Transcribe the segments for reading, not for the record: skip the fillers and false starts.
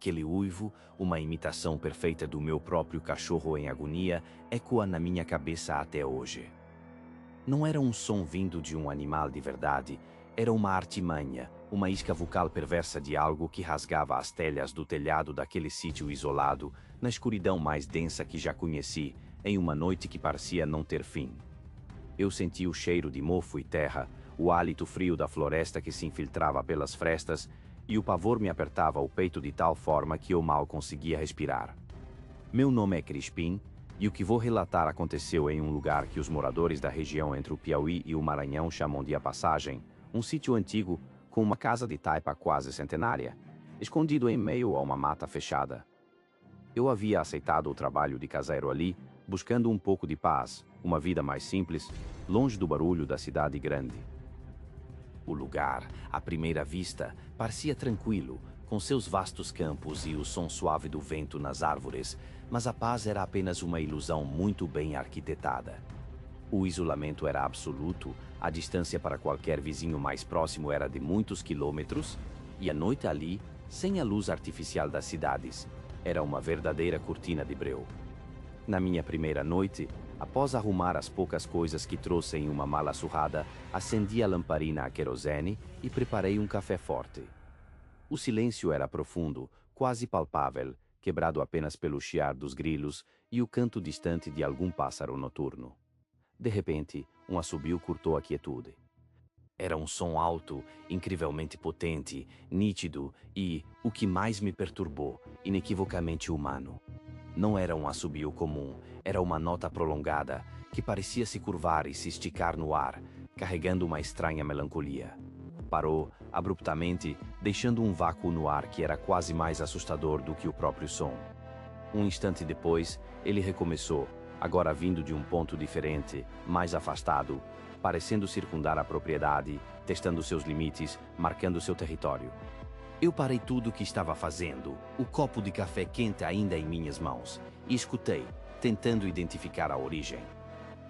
Aquele uivo, uma imitação perfeita do meu próprio cachorro em agonia, ecoa na minha cabeça até hoje. Não era um som vindo de um animal de verdade, era uma artimanha, uma isca vocal perversa de algo que rasgava as telhas do telhado daquele sítio isolado, na escuridão mais densa que já conheci, em uma noite que parecia não ter fim. Eu senti o cheiro de mofo e terra, o hálito frio da floresta que se infiltrava pelas frestas, e o pavor me apertava o peito de tal forma que eu mal conseguia respirar. Meu nome é Crispim, e o que vou relatar aconteceu em um lugar que os moradores da região entre o Piauí e o Maranhão chamam de A Passagem, um sítio antigo com uma casa de taipa quase centenária, escondido em meio a uma mata fechada. Eu havia aceitado o trabalho de caseiro ali, buscando um pouco de paz, uma vida mais simples, longe do barulho da cidade grande. O lugar, à primeira vista, parecia tranquilo, com seus vastos campos e o som suave do vento nas árvores, mas a paz era apenas uma ilusão muito bem arquitetada. O isolamento era absoluto, a distância para qualquer vizinho mais próximo era de muitos quilômetros, e a noite ali, sem a luz artificial das cidades, era uma verdadeira cortina de breu. Na minha primeira noite, após arrumar as poucas coisas que trouxe em uma mala surrada, acendi a lamparina a querosene e preparei um café forte. O silêncio era profundo, quase palpável, quebrado apenas pelo chiar dos grilos e o canto distante de algum pássaro noturno. De repente, um assobio cortou a quietude. Era um som alto, incrivelmente potente, nítido e, o que mais me perturbou, inequivocamente humano. Não era um assobio comum, era uma nota prolongada, que parecia se curvar e se esticar no ar, carregando uma estranha melancolia. Parou, abruptamente, deixando um vácuo no ar que era quase mais assustador do que o próprio som. Um instante depois, ele recomeçou, agora vindo de um ponto diferente, mais afastado, parecendo circundar a propriedade, testando seus limites, marcando seu território. Eu parei tudo o que estava fazendo, o copo de café quente ainda em minhas mãos, e escutei, tentando identificar a origem.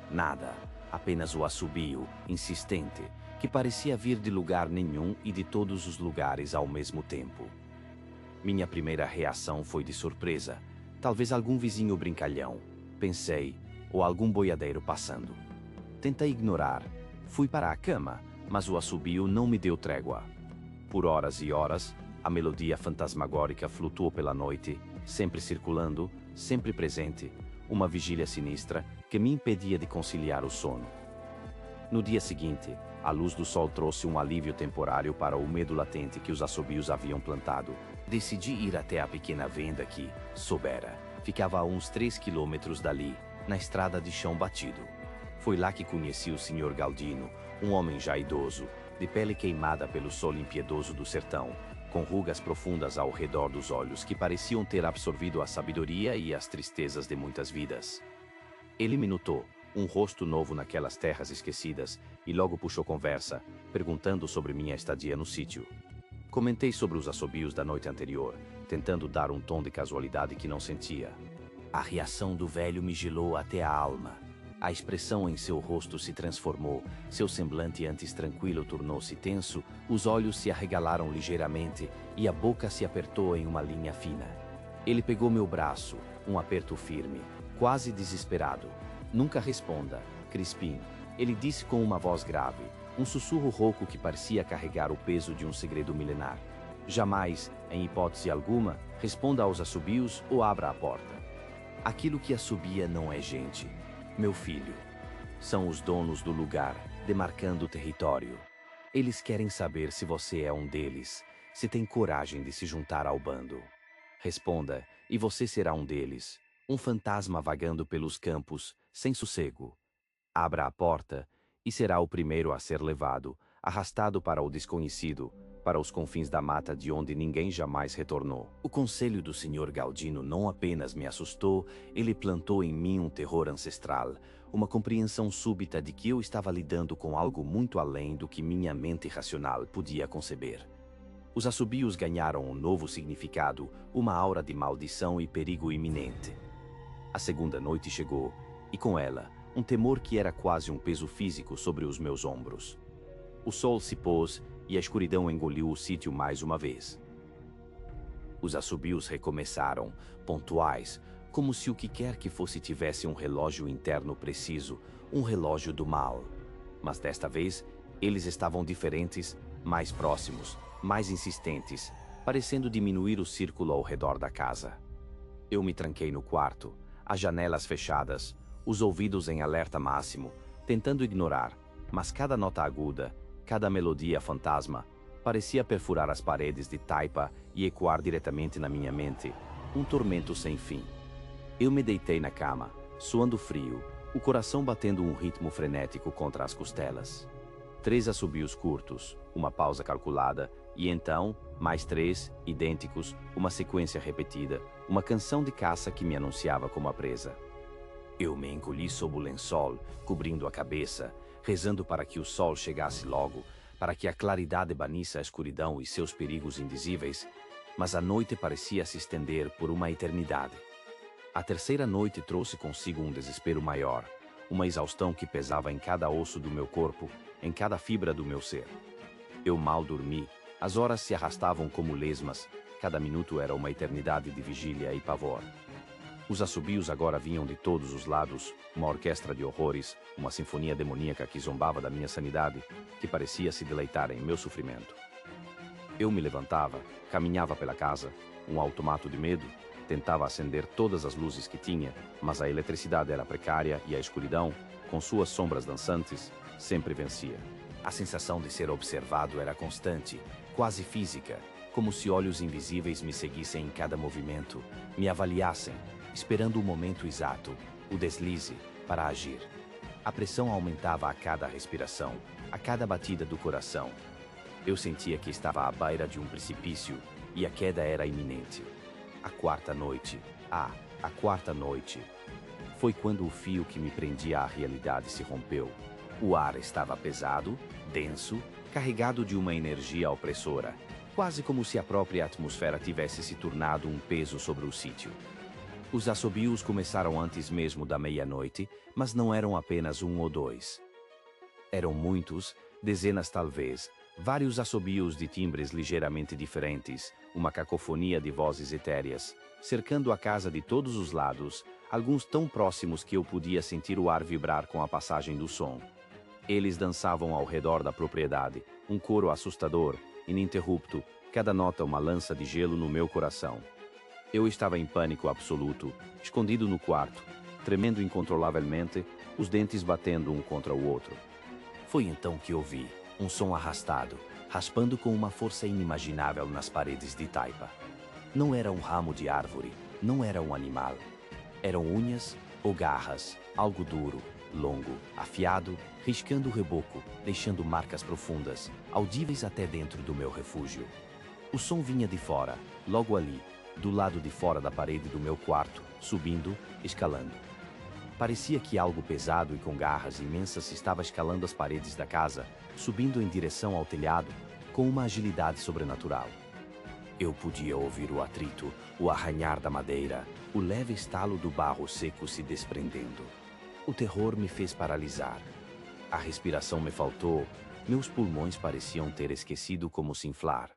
Nada, apenas o assobio, insistente, que parecia vir de lugar nenhum e de todos os lugares ao mesmo tempo. Minha primeira reação foi de surpresa, talvez algum vizinho brincalhão, pensei, ou algum boiadeiro passando. Tentei ignorar, fui para a cama, mas o assobio não me deu trégua. Por horas e horas, a melodia fantasmagórica flutuou pela noite, sempre circulando, sempre presente, uma vigília sinistra que me impedia de conciliar o sono. No dia seguinte, a luz do sol trouxe um alívio temporário para o medo latente que os assobios haviam plantado. Decidi ir até a pequena venda que, soubera, ficava a uns 3 quilômetros dali, na estrada de chão batido. Foi lá que conheci o Sr. Galdino, um homem já idoso, de pele queimada pelo sol impiedoso do sertão, com rugas profundas ao redor dos olhos que pareciam ter absorvido a sabedoria e as tristezas de muitas vidas. Ele me notou, um rosto novo naquelas terras esquecidas, e logo puxou conversa, perguntando sobre minha estadia no sítio. Comentei sobre os assobios da noite anterior, tentando dar um tom de casualidade que não sentia. A reação do velho me gelou até a alma. A expressão em seu rosto se transformou, seu semblante antes tranquilo tornou-se tenso, os olhos se arregalaram ligeiramente e a boca se apertou em uma linha fina. Ele pegou meu braço, um aperto firme, quase desesperado. Nunca responda, Crispim, ele disse com uma voz grave, um sussurro rouco que parecia carregar o peso de um segredo milenar. Jamais, em hipótese alguma, responda aos assobios ou abra a porta. Aquilo que assobia não é gente. Meu filho, são os donos do lugar, demarcando o território. Eles querem saber se você é um deles, se tem coragem de se juntar ao bando. Responda, e você será um deles, um fantasma vagando pelos campos, sem sossego. Abra a porta, e será o primeiro a ser levado, arrastado para o desconhecido, para os confins da mata de onde ninguém jamais retornou. O conselho do Sr. Galdino não apenas me assustou, ele plantou em mim um terror ancestral, uma compreensão súbita de que eu estava lidando com algo muito além do que minha mente racional podia conceber. Os assobios ganharam um novo significado, uma aura de maldição e perigo iminente. A segunda noite chegou, e com ela, um temor que era quase um peso físico sobre os meus ombros. O sol se pôs, e a escuridão engoliu o sítio mais uma vez. Os assobios recomeçaram, pontuais, como se o que quer que fosse tivesse um relógio interno preciso, um relógio do mal. Mas desta vez, eles estavam diferentes, mais próximos, mais insistentes, parecendo diminuir o círculo ao redor da casa. Eu me tranquei no quarto, as janelas fechadas, os ouvidos em alerta máximo, tentando ignorar, mas cada nota aguda, cada melodia fantasma, parecia perfurar as paredes de taipa e ecoar diretamente na minha mente, um tormento sem fim. Eu me deitei na cama, suando frio, o coração batendo um ritmo frenético contra as costelas. 3 assobios curtos, uma pausa calculada, e então, mais 3, idênticos, uma sequência repetida, uma canção de caça que me anunciava como a presa. Eu me encolhi sob o lençol, cobrindo a cabeça, rezando para que o sol chegasse logo, para que a claridade banisse a escuridão e seus perigos indizíveis, mas a noite parecia se estender por uma eternidade. A terceira noite trouxe consigo um desespero maior, uma exaustão que pesava em cada osso do meu corpo, em cada fibra do meu ser. Eu mal dormi, as horas se arrastavam como lesmas, cada minuto era uma eternidade de vigília e pavor. Os assobios agora vinham de todos os lados, uma orquestra de horrores, uma sinfonia demoníaca que zombava da minha sanidade, que parecia se deleitar em meu sofrimento. Eu me levantava, caminhava pela casa, um automato de medo, tentava acender todas as luzes que tinha, mas a eletricidade era precária e a escuridão, com suas sombras dançantes, sempre vencia. A sensação de ser observado era constante, quase física, como se olhos invisíveis me seguissem em cada movimento, me avaliassem, esperando o momento exato, o deslize, para agir. A pressão aumentava a cada respiração, a cada batida do coração. Eu sentia que estava à beira de um precipício e a queda era iminente. A quarta noite, a quarta noite. Foi quando o fio que me prendia à realidade se rompeu. O ar estava pesado, denso, carregado de uma energia opressora, quase como se a própria atmosfera tivesse se tornado um peso sobre o sítio. Os assobios começaram antes mesmo da meia-noite, mas não eram apenas 1 ou 2. Eram muitos, dezenas talvez, vários assobios de timbres ligeiramente diferentes, uma cacofonia de vozes etéreas, cercando a casa de todos os lados, alguns tão próximos que eu podia sentir o ar vibrar com a passagem do som. Eles dançavam ao redor da propriedade, um coro assustador, ininterrupto, cada nota uma lança de gelo no meu coração. Eu estava em pânico absoluto, escondido no quarto, tremendo incontrolavelmente, os dentes batendo um contra o outro. Foi então que ouvi um som arrastado, raspando com uma força inimaginável nas paredes de taipa. Não era um ramo de árvore, não era um animal. Eram unhas ou garras, algo duro, longo, afiado, riscando o reboco, deixando marcas profundas, audíveis até dentro do meu refúgio. O som vinha de fora, logo ali, do lado de fora da parede do meu quarto, subindo, escalando. Parecia que algo pesado e com garras imensas estava escalando as paredes da casa, subindo em direção ao telhado, com uma agilidade sobrenatural. Eu podia ouvir o atrito, o arranhar da madeira, o leve estalo do barro seco se desprendendo. O terror me fez paralisar. A respiração me faltou, meus pulmões pareciam ter esquecido como se inflar.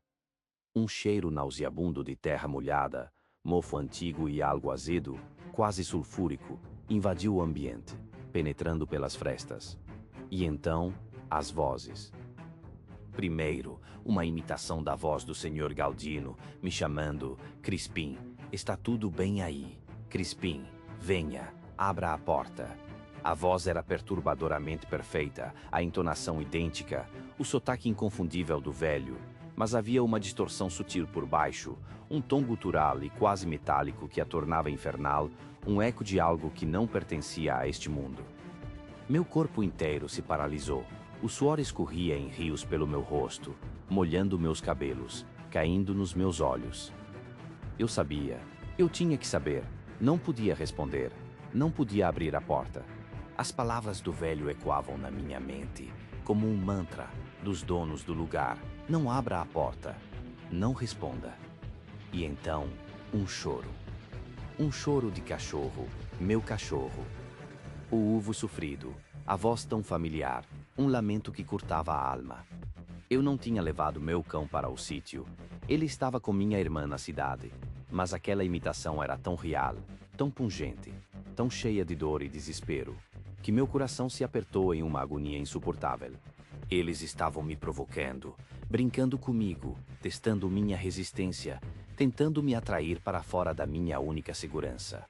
Um cheiro nauseabundo de terra molhada, mofo antigo e algo azedo, quase sulfúrico, invadiu o ambiente, penetrando pelas frestas. E então, as vozes. Primeiro, uma imitação da voz do Sr. Galdino, me chamando: Crispim, está tudo bem aí? Crispim, venha, abra a porta. A voz era perturbadoramente perfeita, a entonação idêntica, o sotaque inconfundível do velho, mas havia uma distorção sutil por baixo, um tom gutural e quase metálico que a tornava infernal, um eco de algo que não pertencia a este mundo. Meu corpo inteiro se paralisou. O suor escorria em rios pelo meu rosto, molhando meus cabelos, caindo nos meus olhos. Eu sabia, eu tinha que saber, não podia responder, não podia abrir a porta. As palavras do velho ecoavam na minha mente, como um mantra dos donos do lugar. Não abra a porta, não responda. E então, um choro. Um choro de cachorro, meu cachorro. O uvo sofrido, a voz tão familiar, um lamento que cortava a alma. Eu não tinha levado meu cão para o sítio. Ele estava com minha irmã na cidade, mas aquela imitação era tão real, tão pungente, tão cheia de dor e desespero, que meu coração se apertou em uma agonia insuportável. Eles estavam me provocando, brincando comigo, testando minha resistência, tentando me atrair para fora da minha única segurança.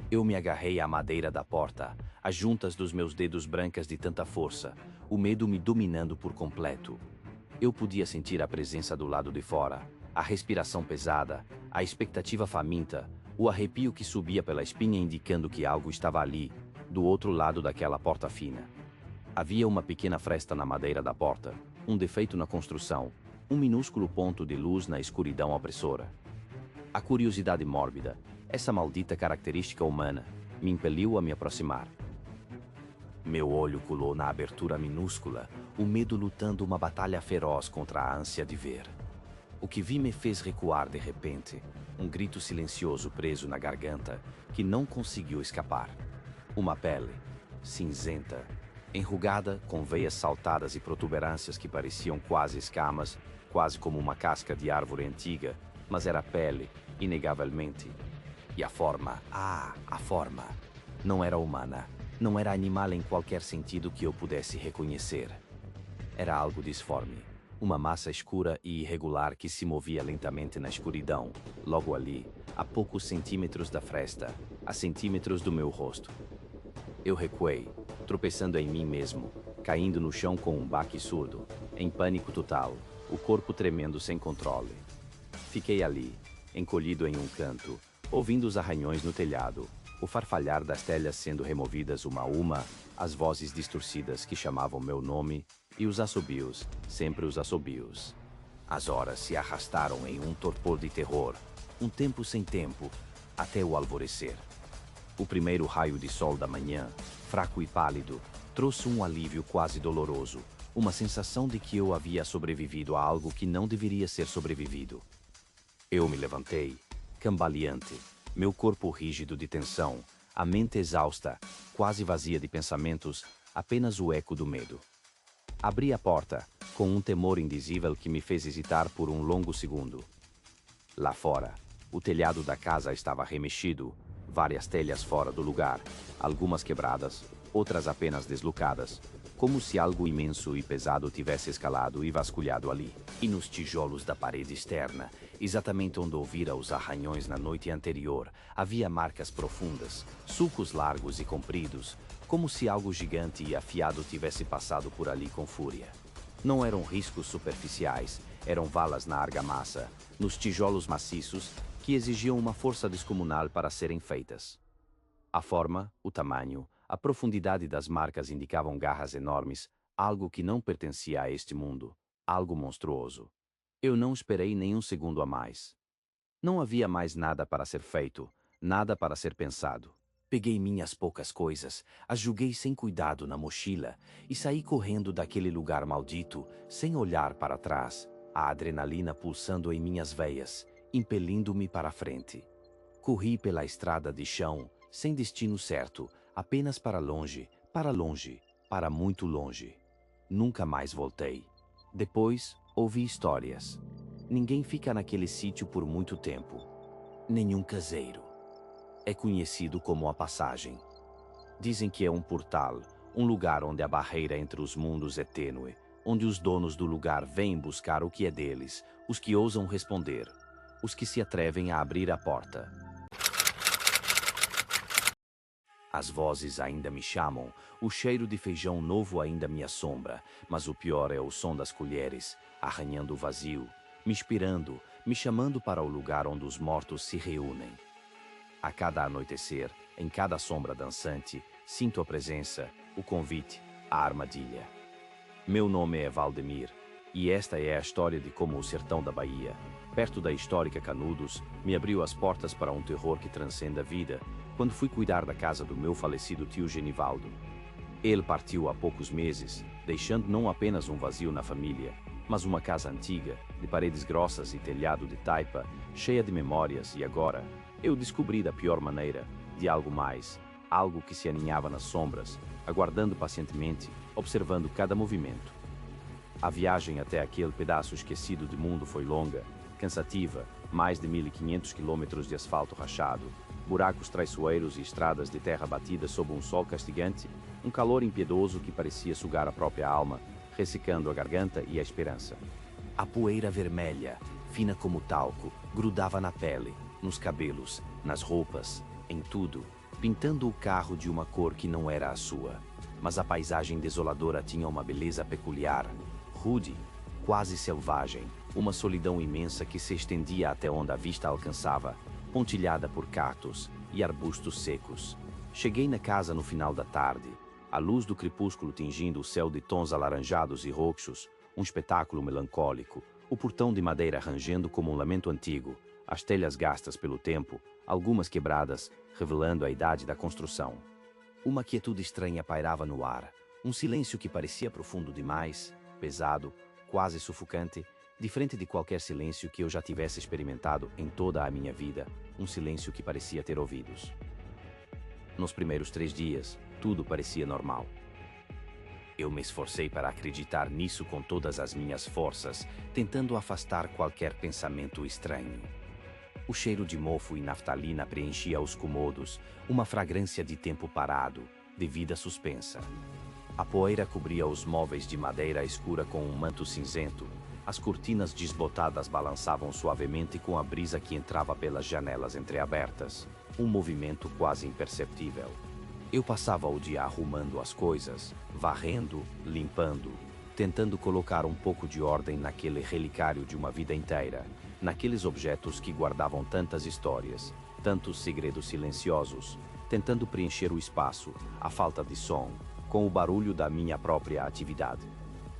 Eu me agarrei à madeira da porta, as juntas dos meus dedos brancas de tanta força, o medo me dominando por completo. Eu podia sentir a presença do lado de fora, a respiração pesada, a expectativa faminta, o arrepio que subia pela espinha indicando que algo estava ali, do outro lado daquela porta fina. Havia uma pequena fresta na madeira da porta, um defeito na construção, um minúsculo ponto de luz na escuridão opressora. A curiosidade mórbida, essa maldita característica humana, me impeliu a me aproximar. Meu olho colou na abertura minúscula, o medo lutando uma batalha feroz contra a ânsia de ver. O que vi me fez recuar de repente, um grito silencioso preso na garganta, que não conseguiu escapar. Uma pele, cinzenta, enrugada, com veias saltadas e protuberâncias que pareciam quase escamas, quase como uma casca de árvore antiga, mas era pele, inegavelmente. E a forma, a forma, não era humana, não era animal em qualquer sentido que eu pudesse reconhecer. Era algo disforme, uma massa escura e irregular que se movia lentamente na escuridão, logo ali, a poucos centímetros da fresta, a centímetros do meu rosto. Eu recuei, tropeçando em mim mesmo, caindo no chão com um baque surdo, em pânico total, o corpo tremendo sem controle. Fiquei ali, encolhido em um canto, ouvindo os arranhões no telhado, o farfalhar das telhas sendo removidas uma a uma, as vozes distorcidas que chamavam meu nome e os assobios, sempre os assobios. As horas se arrastaram em um torpor de terror, um tempo sem tempo, até o alvorecer. O primeiro raio de sol da manhã, fraco e pálido, trouxe um alívio quase doloroso, uma sensação de que eu havia sobrevivido a algo que não deveria ser sobrevivido. Eu me levantei, cambaleante, meu corpo rígido de tensão, a mente exausta, quase vazia de pensamentos, apenas o eco do medo. Abri a porta, com um temor indizível que me fez hesitar por um longo segundo. Lá fora, o telhado da casa estava remexido, várias telhas fora do lugar, algumas quebradas, outras apenas deslocadas, como se algo imenso e pesado tivesse escalado e vasculhado ali. E nos tijolos da parede externa, exatamente onde ouvira os arranhões na noite anterior, havia marcas profundas, sulcos largos e compridos, como se algo gigante e afiado tivesse passado por ali com fúria. Não eram riscos superficiais, eram valas na argamassa, nos tijolos maciços, que exigiam uma força descomunal para serem feitas. A forma, o tamanho, a profundidade das marcas indicavam garras enormes, algo que não pertencia a este mundo, algo monstruoso. Eu não esperei nem um segundo a mais. Não havia mais nada para ser feito, nada para ser pensado. Peguei minhas poucas coisas, as joguei sem cuidado na mochila e saí correndo daquele lugar maldito, sem olhar para trás, a adrenalina pulsando em minhas veias, impelindo-me para a frente. Corri pela estrada de chão, sem destino certo, apenas para longe, para muito longe. Nunca mais voltei. Depois, ouvi histórias. Ninguém fica naquele sítio por muito tempo. Nenhum caseiro. É conhecido como a Passagem. Dizem que é um portal, um lugar onde a barreira entre os mundos é tênue, onde os donos do lugar vêm buscar o que é deles, os que ousam responder, os que se atrevem a abrir a porta. As vozes ainda me chamam, o cheiro de feijão novo ainda me assombra, mas o pior é o som das colheres, arranhando o vazio, me inspirando, me chamando para o lugar onde os mortos se reúnem. A cada anoitecer, em cada sombra dançante, sinto a presença, o convite, a armadilha. Meu nome é Valdemir, e esta é a história de como o sertão da Bahia, perto da histórica Canudos, me abriu as portas para um terror que transcende a vida, quando fui cuidar da casa do meu falecido tio Genivaldo. Ele partiu há poucos meses, deixando não apenas um vazio na família, mas uma casa antiga, de paredes grossas e telhado de taipa, cheia de memórias, e agora eu descobri da pior maneira, de algo mais, algo que se aninhava nas sombras, aguardando pacientemente, observando cada movimento. A viagem até aquele pedaço esquecido de mundo foi longa, cansativa, mais de 1.500 quilômetros de asfalto rachado, buracos traiçoeiros e estradas de terra batida sob um sol castigante, um calor impiedoso que parecia sugar a própria alma, ressecando a garganta e a esperança. A poeira vermelha, fina como talco, grudava na pele, nos cabelos, nas roupas, em tudo, pintando o carro de uma cor que não era a sua. Mas a paisagem desoladora tinha uma beleza peculiar, rude, quase selvagem, uma solidão imensa que se estendia até onde a vista alcançava, pontilhada por cactos e arbustos secos. Cheguei na casa no final da tarde, a luz do crepúsculo tingindo o céu de tons alaranjados e roxos, um espetáculo melancólico, o portão de madeira rangendo como um lamento antigo, as telhas gastas pelo tempo, algumas quebradas, revelando a idade da construção. Uma quietude estranha pairava no ar, um silêncio que parecia profundo demais, pesado, quase sufocante, diferente de qualquer silêncio que eu já tivesse experimentado em toda a minha vida, um silêncio que parecia ter ouvidos. Nos primeiros 3 dias, tudo parecia normal. Eu me esforcei para acreditar nisso com todas as minhas forças, tentando afastar qualquer pensamento estranho. O cheiro de mofo e naftalina preenchia os cômodos, uma fragrância de tempo parado, de vida suspensa. A poeira cobria os móveis de madeira escura com um manto cinzento, as cortinas desbotadas balançavam suavemente com a brisa que entrava pelas janelas entreabertas, um movimento quase imperceptível. Eu passava o dia arrumando as coisas, varrendo, limpando, tentando colocar um pouco de ordem naquele relicário de uma vida inteira, naqueles objetos que guardavam tantas histórias, tantos segredos silenciosos, tentando preencher o espaço, a falta de som, com o barulho da minha própria atividade.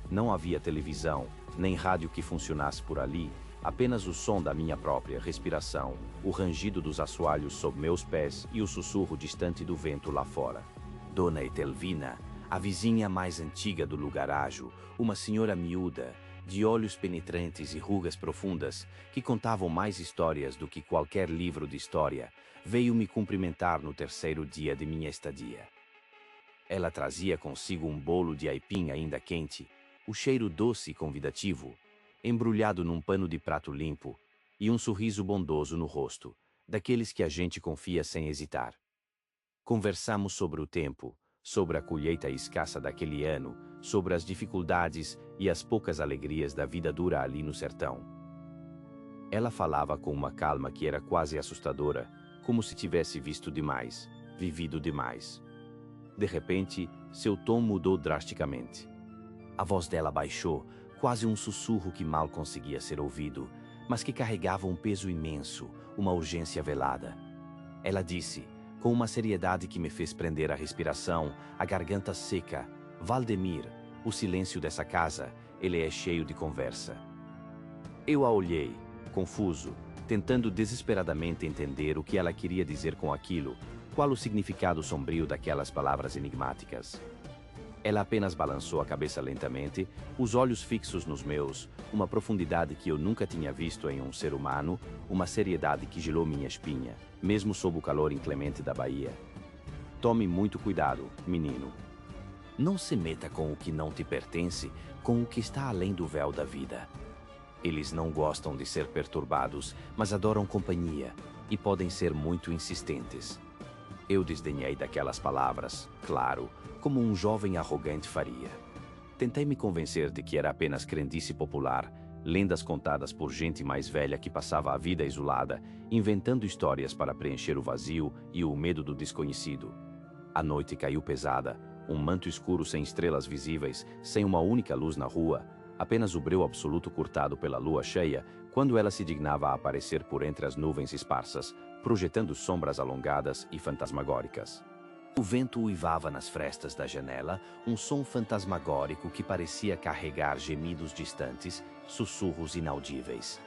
Não havia televisão, nem rádio que funcionasse por ali, apenas o som da minha própria respiração, o rangido dos assoalhos sob meus pés e o sussurro distante do vento lá fora. Dona Etelvina, a vizinha mais antiga do lugarejo, uma senhora miúda, de olhos penetrantes e rugas profundas, que contavam mais histórias do que qualquer livro de história, veio me cumprimentar no 3º dia de minha estadia. Ela trazia consigo um bolo de aipim ainda quente, o cheiro doce e convidativo, embrulhado num pano de prato limpo, e um sorriso bondoso no rosto, daqueles que a gente confia sem hesitar. Conversamos sobre o tempo, sobre a colheita escassa daquele ano, sobre as dificuldades e as poucas alegrias da vida dura ali no sertão. Ela falava com uma calma que era quase assustadora, como se tivesse visto demais, vivido demais. De repente, seu tom mudou drasticamente. A voz dela baixou, quase um sussurro que mal conseguia ser ouvido, mas que carregava um peso imenso, uma urgência velada. Ela disse, com uma seriedade que me fez prender a respiração, a garganta seca: Valdemir, o silêncio dessa casa, ele é cheio de conversa. Eu a olhei, confuso, tentando desesperadamente entender o que ela queria dizer com aquilo, qual o significado sombrio daquelas palavras enigmáticas. Ela apenas balançou a cabeça lentamente, os olhos fixos nos meus, uma profundidade que eu nunca tinha visto em um ser humano, uma seriedade que gelou minha espinha, mesmo sob o calor inclemente da Bahia. Tome muito cuidado, menino. Não se meta com o que não te pertence, com o que está além do véu da vida. Eles não gostam de ser perturbados, mas adoram companhia, e podem ser muito insistentes. Eu desdenhei daquelas palavras, claro, como um jovem arrogante faria. Tentei me convencer de que era apenas crendice popular, lendas contadas por gente mais velha que passava a vida isolada, inventando histórias para preencher o vazio e o medo do desconhecido. A noite caiu pesada, um manto escuro sem estrelas visíveis, sem uma única luz na rua, apenas o breu absoluto cortado pela lua cheia, quando ela se dignava a aparecer por entre as nuvens esparsas, projetando sombras alongadas e fantasmagóricas. O vento uivava nas frestas da janela, um som fantasmagórico que parecia carregar gemidos distantes, sussurros inaudíveis.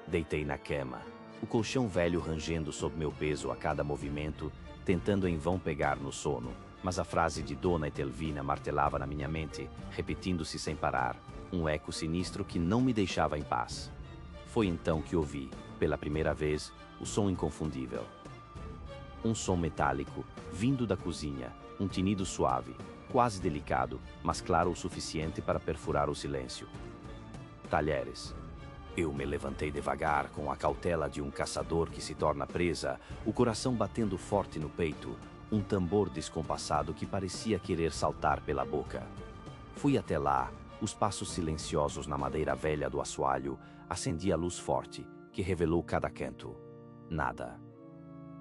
Deitei na cama, o colchão velho rangendo sob meu peso a cada movimento, tentando em vão pegar no sono, mas a frase de Dona Etelvina martelava na minha mente, repetindo-se sem parar, um eco sinistro que não me deixava em paz. Foi então que ouvi, pela primeira vez, o som inconfundível. Um som metálico, vindo da cozinha, um tinido suave, quase delicado, mas claro o suficiente para perfurar o silêncio. Talheres. Eu me levantei devagar, com a cautela de um caçador que se torna presa, o coração batendo forte no peito, um tambor descompassado que parecia querer saltar pela boca. Fui até lá, os passos silenciosos na madeira velha do assoalho, acendi a luz forte, que revelou cada canto. Nada.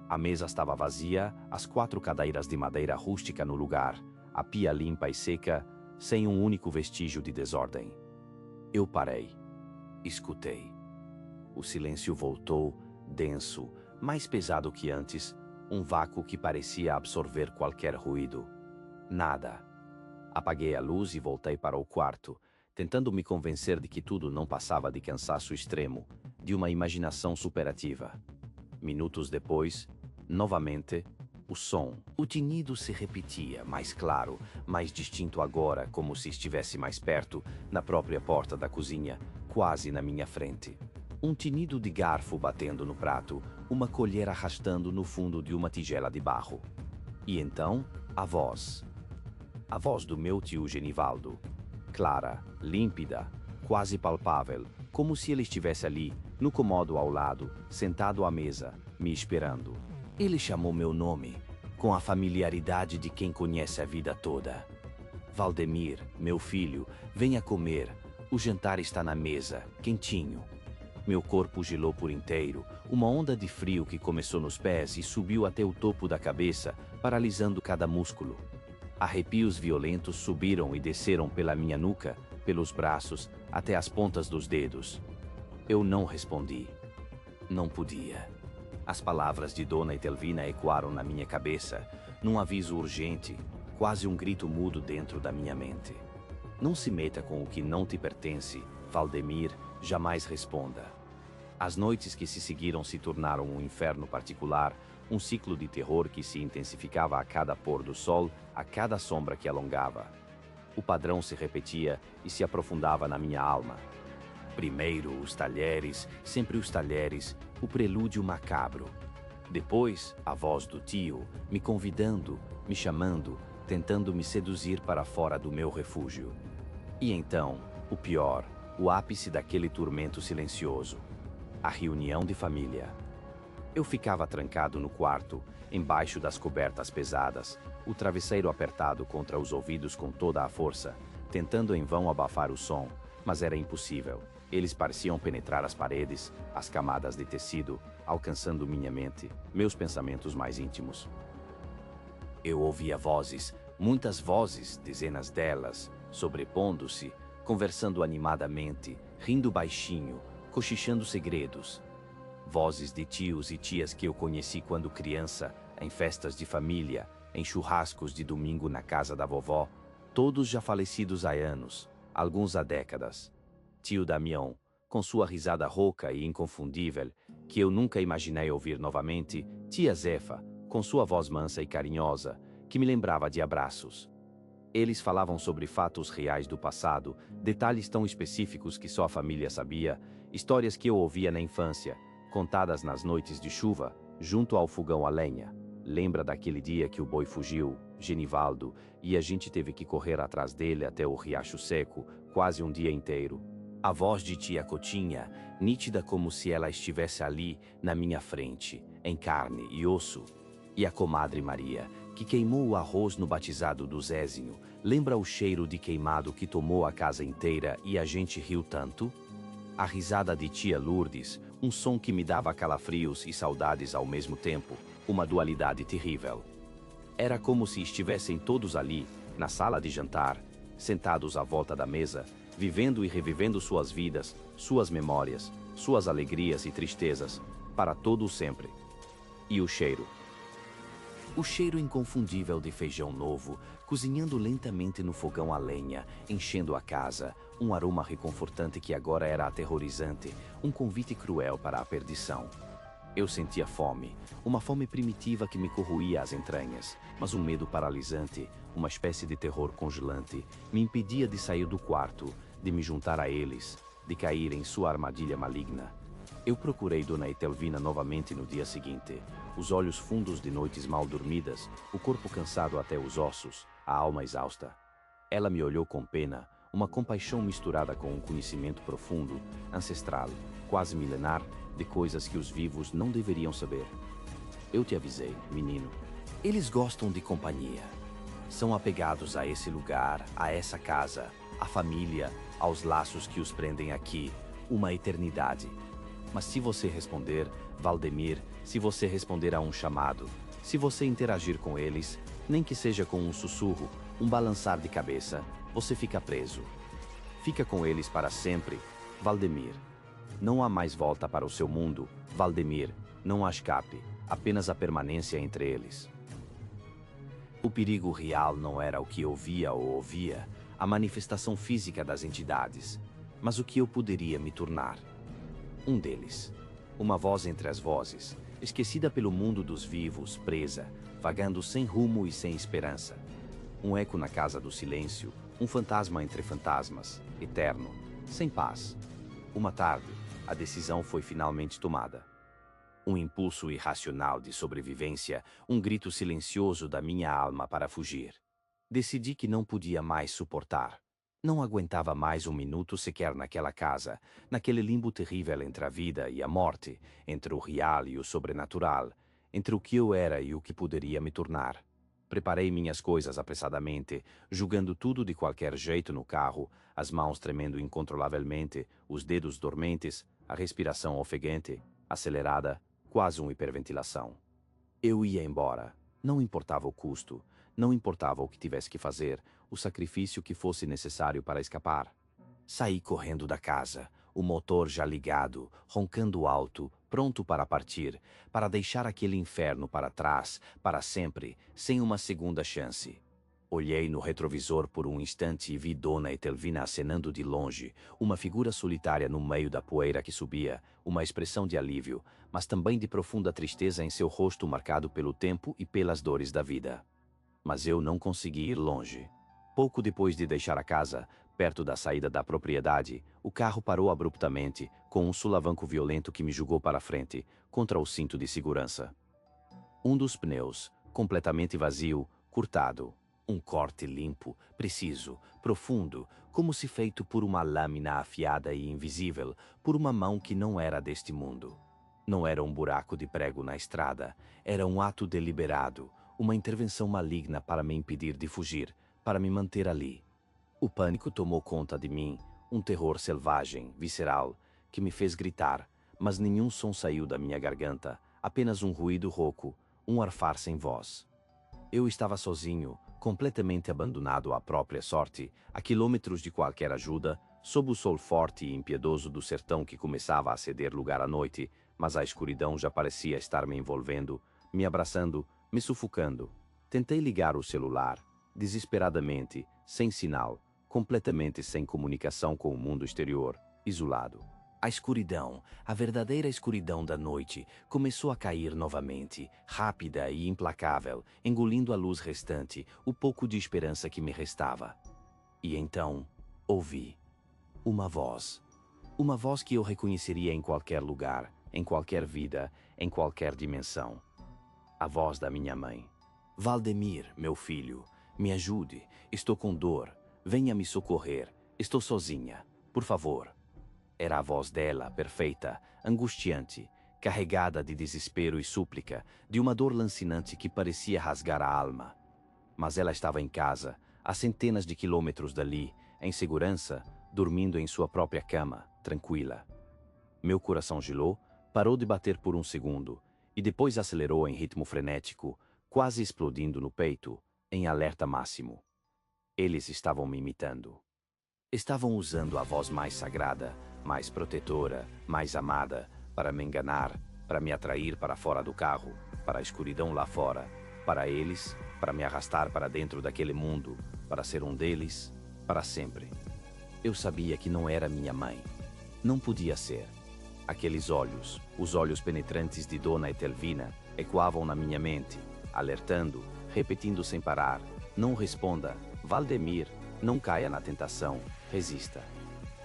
A mesa estava vazia, as 4 cadeiras de madeira rústica no lugar, a pia limpa e seca, sem um único vestígio de desordem. Eu parei. Escutei. O silêncio voltou, denso, mais pesado que antes, um vácuo que parecia absorver qualquer ruído. Nada. Apaguei a luz e voltei para o quarto, tentando me convencer de que tudo não passava de cansaço extremo, de uma imaginação superativa. Minutos depois, novamente, o som. O tinido se repetia, mais claro, mais distinto agora, como se estivesse mais perto, na própria porta da cozinha, quase na minha frente. Um tinido de garfo batendo no prato, uma colher arrastando no fundo de uma tigela de barro. E então, a voz. A voz do meu tio Genivaldo. Clara, límpida, quase palpável, como se ele estivesse ali, no cômodo ao lado, sentado à mesa, me esperando. Ele chamou meu nome, com a familiaridade de quem conhece a vida toda. Valdemir, meu filho, venha comer. O jantar está na mesa, quentinho. Meu corpo gelou por inteiro, uma onda de frio que começou nos pés e subiu até o topo da cabeça, paralisando cada músculo. Arrepios violentos subiram e desceram pela minha nuca, pelos braços, até as pontas dos dedos. Eu não respondi. Não podia. As palavras de Dona Etelvina ecoaram na minha cabeça, num aviso urgente, quase um grito mudo dentro da minha mente. Não se meta com o que não te pertence, Valdemir, jamais responda. As noites que se seguiram se tornaram um inferno particular, um ciclo de terror que se intensificava a cada pôr do sol, a cada sombra que alongava. O padrão se repetia e se aprofundava na minha alma. Primeiro os talheres, sempre os talheres, o prelúdio macabro. Depois, a voz do tio, me convidando, me chamando, tentando me seduzir para fora do meu refúgio. E então, o pior, o ápice daquele tormento silencioso. A reunião de família. Eu ficava trancado no quarto, embaixo das cobertas pesadas, o travesseiro apertado contra os ouvidos com toda a força, tentando em vão abafar o som, mas era impossível. Eles pareciam penetrar as paredes, as camadas de tecido, alcançando minha mente, meus pensamentos mais íntimos. Eu ouvia vozes, muitas vozes, dezenas delas, sobrepondo-se, conversando animadamente, rindo baixinho, cochichando segredos. Vozes de tios e tias que eu conheci quando criança, em festas de família, em churrascos de domingo na casa da vovó, todos já falecidos há anos, alguns há décadas. Tio Damião, com sua risada rouca e inconfundível, que eu nunca imaginei ouvir novamente, tia Zefa, com sua voz mansa e carinhosa, que me lembrava de abraços. Eles falavam sobre fatos reais do passado, detalhes tão específicos que só a família sabia, histórias que eu ouvia na infância, contadas nas noites de chuva, junto ao fogão a lenha. Lembra daquele dia que o boi fugiu, Genivaldo, e a gente teve que correr atrás dele até o riacho seco, quase um dia inteiro. A voz de tia Cotinha, nítida como se ela estivesse ali, na minha frente, em carne e osso. E a comadre Maria, que queimou o arroz no batizado do Zezinho, lembra o cheiro de queimado que tomou a casa inteira e a gente riu tanto? A risada de tia Lourdes, um som que me dava calafrios e saudades ao mesmo tempo, uma dualidade terrível. Era como se estivessem todos ali, na sala de jantar, sentados à volta da mesa, vivendo e revivendo suas vidas, suas memórias, suas alegrias e tristezas, para todo o sempre. E o cheiro. O cheiro inconfundível de feijão novo, cozinhando lentamente no fogão a lenha, enchendo a casa, um aroma reconfortante que agora era aterrorizante, um convite cruel para a perdição. Eu sentia fome, uma fome primitiva que me corroía as entranhas, mas um medo paralisante, uma espécie de terror congelante, me impedia de sair do quarto, de me juntar a eles, de cair em sua armadilha maligna. Eu procurei Dona Etelvina novamente no dia seguinte, os olhos fundos de noites mal dormidas, o corpo cansado até os ossos, a alma exausta. Ela me olhou com pena, Uma compaixão misturada com um conhecimento profundo, ancestral, quase milenar, de coisas que os vivos não deveriam saber. Eu te avisei, menino. Eles gostam de companhia. São apegados a esse lugar, a essa casa, à família, aos laços que os prendem aqui, uma eternidade. Mas se você responder, Valdemir, se você responder a um chamado, se você interagir com eles, nem que seja com um sussurro, um balançar de cabeça, você fica preso. Fica com eles para sempre, Valdemir. Não há mais volta para o seu mundo, Valdemir, não há escape, apenas a permanência entre eles. O perigo real não era o que eu via ou ouvia, a manifestação física das entidades, mas o que eu poderia me tornar. Um deles. Uma voz entre as vozes, esquecida pelo mundo dos vivos, presa, vagando sem rumo e sem esperança. Um eco na casa do silêncio, um fantasma entre fantasmas, eterno, sem paz. Uma tarde, a decisão foi finalmente tomada. Um impulso irracional de sobrevivência, um grito silencioso da minha alma para fugir. Decidi que não podia mais suportar. Não aguentava mais um minuto sequer naquela casa, naquele limbo terrível entre a vida e a morte, entre o real e o sobrenatural, entre o que eu era e o que poderia me tornar. Preparei minhas coisas apressadamente, julgando tudo de qualquer jeito no carro, as mãos tremendo incontrolavelmente, os dedos dormentes, a respiração ofegante, acelerada, quase uma hiperventilação. Eu ia embora. Não importava o custo, não importava o que tivesse que fazer, o sacrifício que fosse necessário para escapar. Saí correndo da casa, o motor já ligado, roncando alto, pronto para partir, para deixar aquele inferno para trás, para sempre, sem uma segunda chance. Olhei no retrovisor por um instante e vi Dona Etelvina acenando de longe, uma figura solitária no meio da poeira que subia, uma expressão de alívio, mas também de profunda tristeza em seu rosto marcado pelo tempo e pelas dores da vida. Mas eu não consegui ir longe. Pouco depois de deixar a casa, perto da saída da propriedade, o carro parou abruptamente, com um sulavanco violento que me jogou para frente, contra o cinto de segurança. Um dos pneus, completamente vazio, cortado. Um corte limpo, preciso, profundo, como se feito por uma lâmina afiada e invisível, por uma mão que não era deste mundo. Não era um buraco de prego na estrada, era um ato deliberado, uma intervenção maligna para me impedir de fugir, para me manter ali. O pânico tomou conta de mim, um terror selvagem, visceral, que me fez gritar, mas nenhum som saiu da minha garganta, apenas um ruído rouco, um arfar sem voz. Eu estava sozinho, completamente abandonado à própria sorte, a quilômetros de qualquer ajuda, sob o sol forte e impiedoso do sertão que começava a ceder lugar à noite, mas a escuridão já parecia estar me envolvendo, me abraçando, me sufocando. Tentei ligar o celular, desesperadamente, sem sinal, completamente sem comunicação com o mundo exterior, isolado. A escuridão, a verdadeira escuridão da noite, começou a cair novamente, rápida e implacável, engolindo a luz restante, o pouco de esperança que me restava. E então, ouvi uma voz. Uma voz que eu reconheceria em qualquer lugar, em qualquer vida, em qualquer dimensão. A voz da minha mãe. Valdemir, meu filho, me ajude, estou com dor, venha me socorrer, estou sozinha, por favor. Era a voz dela, perfeita, angustiante, carregada de desespero e súplica, de uma dor lancinante que parecia rasgar a alma. Mas ela estava em casa, a centenas de quilômetros dali, em segurança, dormindo em sua própria cama, tranquila. Meu coração gelou, parou de bater por um segundo, e depois acelerou em ritmo frenético, quase explodindo no peito, em alerta máximo. Eles estavam me imitando. Estavam usando a voz mais sagrada, mais protetora, mais amada, para me enganar, para me atrair para fora do carro, para a escuridão lá fora, para eles, para me arrastar para dentro daquele mundo, para ser um deles, para sempre. Eu sabia que não era minha mãe. Não podia ser. Aqueles olhos, os olhos penetrantes de Dona Etelvina, ecoavam na minha mente, alertando, repetindo sem parar: não responda, Valdemir, não caia na tentação, resista.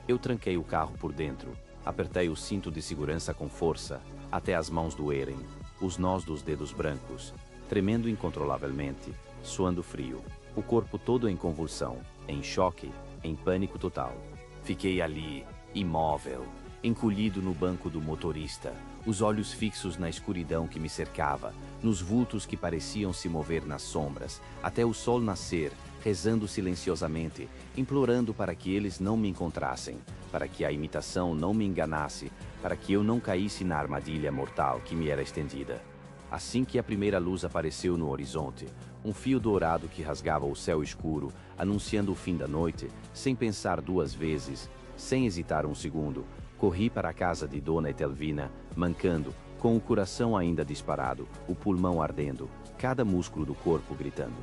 Eu tranquei o carro por dentro, apertei o cinto de segurança com força, até as mãos doerem, os nós dos dedos brancos, tremendo incontrolavelmente, suando frio, o corpo todo em convulsão, em choque, em pânico total. Fiquei ali, imóvel, encolhido no banco do motorista, os olhos fixos na escuridão que me cercava, nos vultos que pareciam se mover nas sombras, até o sol nascer, rezando silenciosamente, implorando para que eles não me encontrassem, para que a imitação não me enganasse, para que eu não caísse na armadilha mortal que me era estendida. Assim que a primeira luz apareceu no horizonte, um fio dourado que rasgava o céu escuro, anunciando o fim da noite, sem pensar duas vezes, sem hesitar um segundo, corri para a casa de Dona Etelvina, mancando, com o coração ainda disparado, o pulmão ardendo, cada músculo do corpo gritando.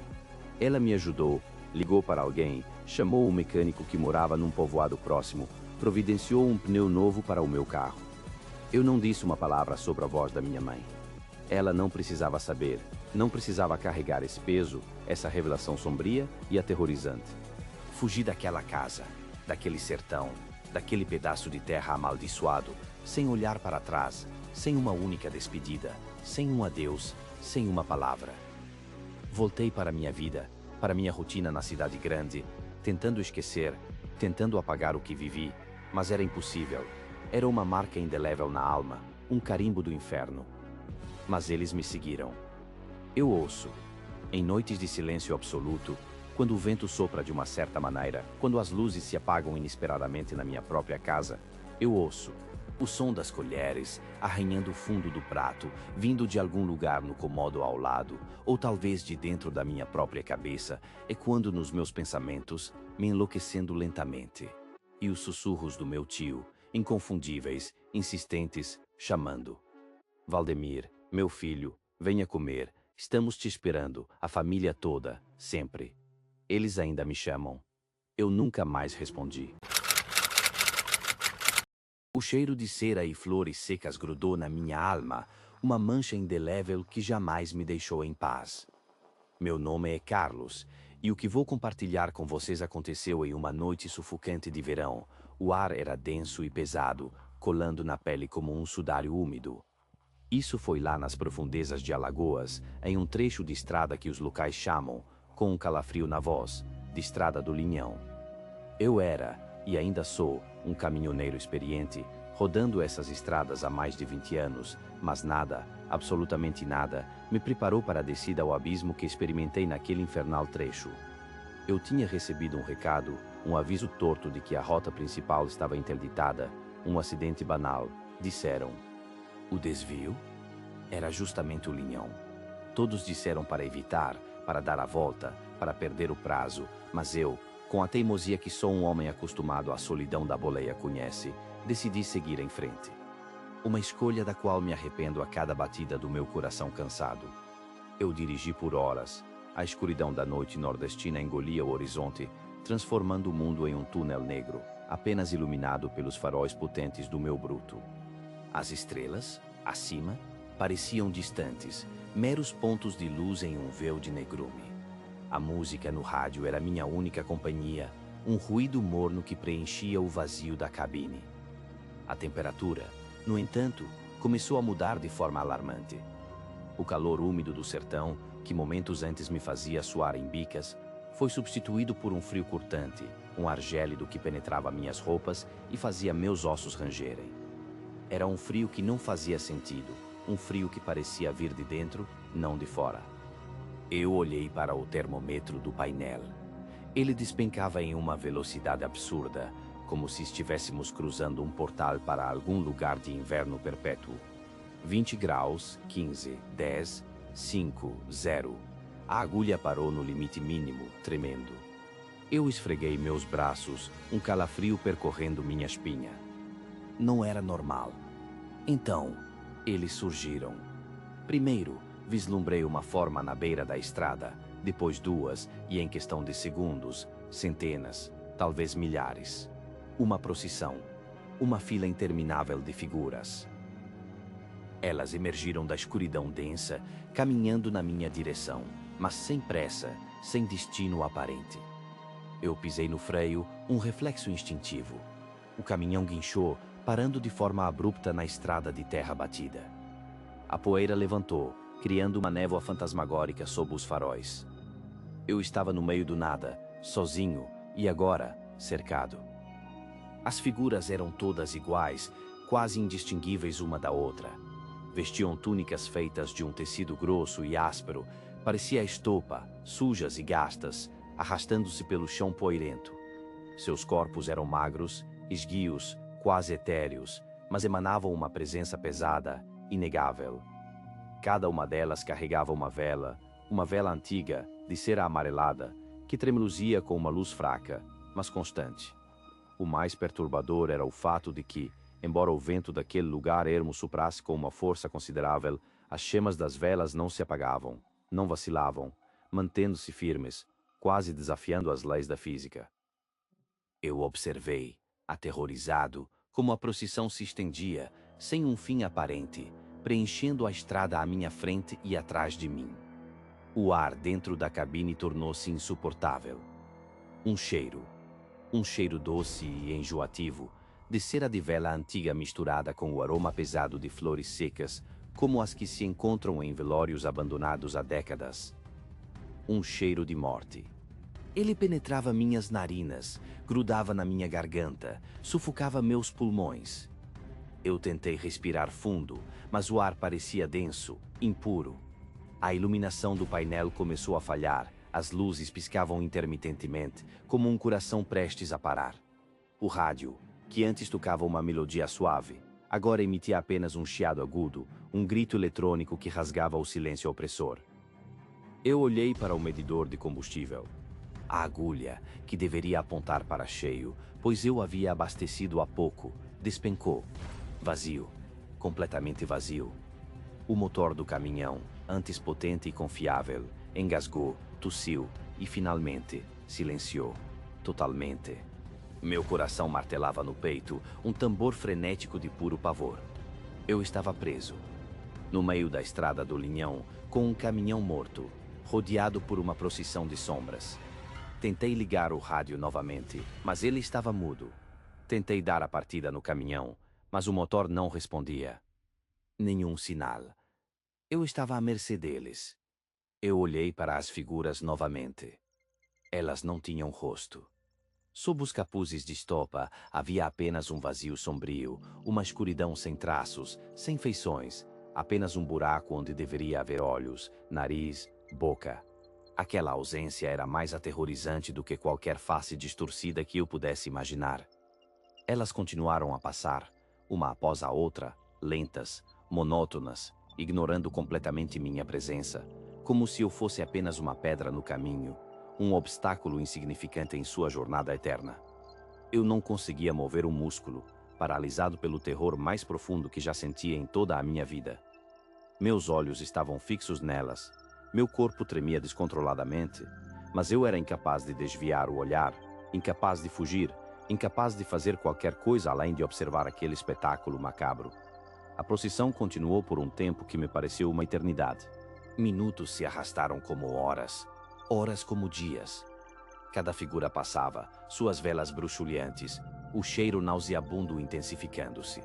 Ela me ajudou, ligou para alguém, chamou o mecânico que morava num povoado próximo, providenciou um pneu novo para o meu carro. Eu não disse uma palavra sobre a voz da minha mãe. Ela não precisava saber, não precisava carregar esse peso, essa revelação sombria e aterrorizante. Fugi daquela casa, daquele sertão, daquele pedaço de terra amaldiçoado, sem olhar para trás, sem uma única despedida, sem um adeus, sem uma palavra. Voltei para minha vida, para minha rotina na cidade grande, tentando esquecer, tentando apagar o que vivi, mas era impossível. Era uma marca indelével na alma, um carimbo do inferno. Mas eles me seguiram. Eu ouço, em noites de silêncio absoluto, quando o vento sopra de uma certa maneira, quando as luzes se apagam inesperadamente na minha própria casa, eu ouço o som das colheres arranhando o fundo do prato, vindo de algum lugar no cômodo ao lado, ou talvez de dentro da minha própria cabeça, ecoando nos meus pensamentos, me enlouquecendo lentamente. E os sussurros do meu tio, inconfundíveis, insistentes, chamando. Valdemir, meu filho, venha comer, estamos te esperando, a família toda, sempre. Eles ainda me chamam. Eu nunca mais respondi. O cheiro de cera e flores secas grudou na minha alma, uma mancha indelével que jamais me deixou em paz. Meu nome é Carlos, e o que vou compartilhar com vocês aconteceu em uma noite sufocante de verão. O ar era denso e pesado, colando na pele como um sudário úmido. Isso foi lá nas profundezas de Alagoas, em um trecho de estrada que os locais chamam, com um calafrio na voz, de Estrada do Linhão. Eu era, e ainda sou, um caminhoneiro experiente, rodando essas estradas há mais de 20 anos, mas nada, absolutamente nada, me preparou para a descida ao abismo que experimentei naquele infernal trecho. Eu tinha recebido um recado, um aviso torto de que a rota principal estava interditada, um acidente banal, disseram. O desvio? Era justamente o Linhão. Todos disseram para evitar, para dar a volta, para perder o prazo, mas eu, com a teimosia que só um homem acostumado à solidão da boleia conhece, decidi seguir em frente. Uma escolha da qual me arrependo a cada batida do meu coração cansado. Eu dirigi por horas. A escuridão da noite nordestina engolia o horizonte, transformando o mundo em um túnel negro, apenas iluminado pelos faróis potentes do meu bruto. As estrelas, acima, pareciam distantes, meros pontos de luz em um véu de negrume. A música no rádio era minha única companhia, um ruído morno que preenchia o vazio da cabine. A temperatura, no entanto, começou a mudar de forma alarmante. O calor úmido do sertão, que momentos antes me fazia suar em bicas, foi substituído por um frio cortante, um ar gélido que penetrava minhas roupas e fazia meus ossos rangerem. Era um frio que não fazia sentido, um frio que parecia vir de dentro, não de fora. Eu olhei para o termômetro do painel. Ele despencava em uma velocidade absurda, como se estivéssemos cruzando um portal para algum lugar de inverno perpétuo. 20 graus, 15, 10, 5, 0. A agulha parou no limite mínimo, tremendo. Eu esfreguei meus braços, um calafrio percorrendo minha espinha. Não era normal. Então, eles surgiram. Primeiro, vislumbrei uma forma na beira da estrada, depois duas, e em questão de segundos, centenas, talvez milhares. Uma procissão, uma fila interminável de figuras. Elas emergiram da escuridão densa, caminhando na minha direção, mas sem pressa, sem destino aparente. Eu pisei no freio, um reflexo instintivo. O caminhão guinchou, parando de forma abrupta na estrada de terra batida. A poeira levantou, criando uma névoa fantasmagórica sob os faróis. Eu estava no meio do nada, sozinho, e agora, cercado. As figuras eram todas iguais, quase indistinguíveis uma da outra. Vestiam túnicas feitas de um tecido grosso e áspero, parecia estopa, sujas e gastas, arrastando-se pelo chão poeirento. Seus corpos eram magros, esguios, quase etéreos, mas emanavam uma presença pesada, inegável. Cada uma delas carregava uma vela antiga, de cera amarelada, que tremeluzia com uma luz fraca, mas constante. O mais perturbador era o fato de que, embora o vento daquele lugar ermo soprasse com uma força considerável, as chamas das velas não se apagavam, não vacilavam, mantendo-se firmes, quase desafiando as leis da física. Eu observei, aterrorizado, como a procissão se estendia, sem um fim aparente, preenchendo a estrada à minha frente e atrás de mim. O ar dentro da cabine tornou-se insuportável. Um cheiro doce e enjoativo, de cera de vela antiga misturada com o aroma pesado de flores secas, como as que se encontram em velórios abandonados há décadas. Um cheiro de morte. Ele penetrava minhas narinas, grudava na minha garganta, sufocava meus pulmões. Eu tentei respirar fundo, mas o ar parecia denso, impuro. A iluminação do painel começou a falhar, as luzes piscavam intermitentemente, como um coração prestes a parar. O rádio, que antes tocava uma melodia suave, agora emitia apenas um chiado agudo, um grito eletrônico que rasgava o silêncio opressor. Eu olhei para o medidor de combustível. A agulha, que deveria apontar para cheio, pois eu havia abastecido há pouco, despencou. Vazio, completamente vazio. O motor do caminhão, antes potente e confiável, engasgou, tossiu e finalmente silenciou. Totalmente. Meu coração martelava no peito, um tambor frenético de puro pavor. Eu estava preso, no meio da estrada do Linhão, com um caminhão morto, rodeado por uma procissão de sombras. Tentei ligar o rádio novamente, mas ele estava mudo. Tentei dar a partida no caminhão, mas o motor não respondia. Nenhum sinal. Eu estava à mercê deles. Eu olhei para as figuras novamente. Elas não tinham rosto. Sob os capuzes de estopa havia apenas um vazio sombrio, uma escuridão sem traços, sem feições, apenas um buraco onde deveria haver olhos, nariz, boca. Aquela ausência era mais aterrorizante do que qualquer face distorcida que eu pudesse imaginar. Elas continuaram a passar, uma após a outra, lentas, monótonas, ignorando completamente minha presença, como se eu fosse apenas uma pedra no caminho, um obstáculo insignificante em sua jornada eterna. Eu não conseguia mover um músculo, paralisado pelo terror mais profundo que já sentia em toda a minha vida. Meus olhos estavam fixos nelas, meu corpo tremia descontroladamente, mas eu era incapaz de desviar o olhar, incapaz de fugir, incapaz de fazer qualquer coisa além de observar aquele espetáculo macabro. A procissão continuou por um tempo que me pareceu uma eternidade. Minutos se arrastaram como horas, horas como dias. Cada figura passava, suas velas bruxuleantes, o cheiro nauseabundo intensificando-se.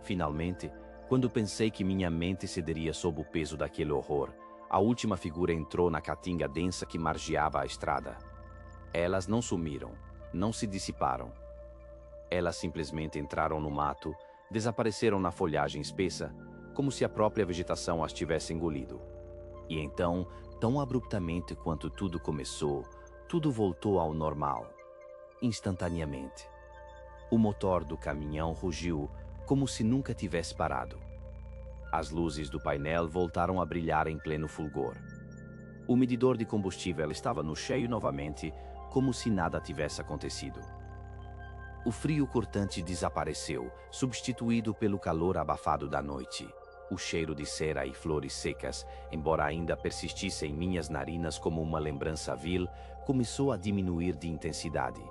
Finalmente, quando pensei que minha mente cederia sob o peso daquele horror, a última figura entrou na caatinga densa que margeava a estrada. Elas não sumiram, não se dissiparam. Elas simplesmente entraram no mato, desapareceram na folhagem espessa, como se a própria vegetação as tivesse engolido. E então, tão abruptamente quanto tudo começou, tudo voltou ao normal, instantaneamente. O motor do caminhão rugiu, como se nunca tivesse parado. As luzes do painel voltaram a brilhar em pleno fulgor. O medidor de combustível estava no cheio novamente, como se nada tivesse acontecido. O frio cortante desapareceu, substituído pelo calor abafado da noite. O cheiro de cera e flores secas, embora ainda persistisse em minhas narinas como uma lembrança vil, começou a diminuir de intensidade.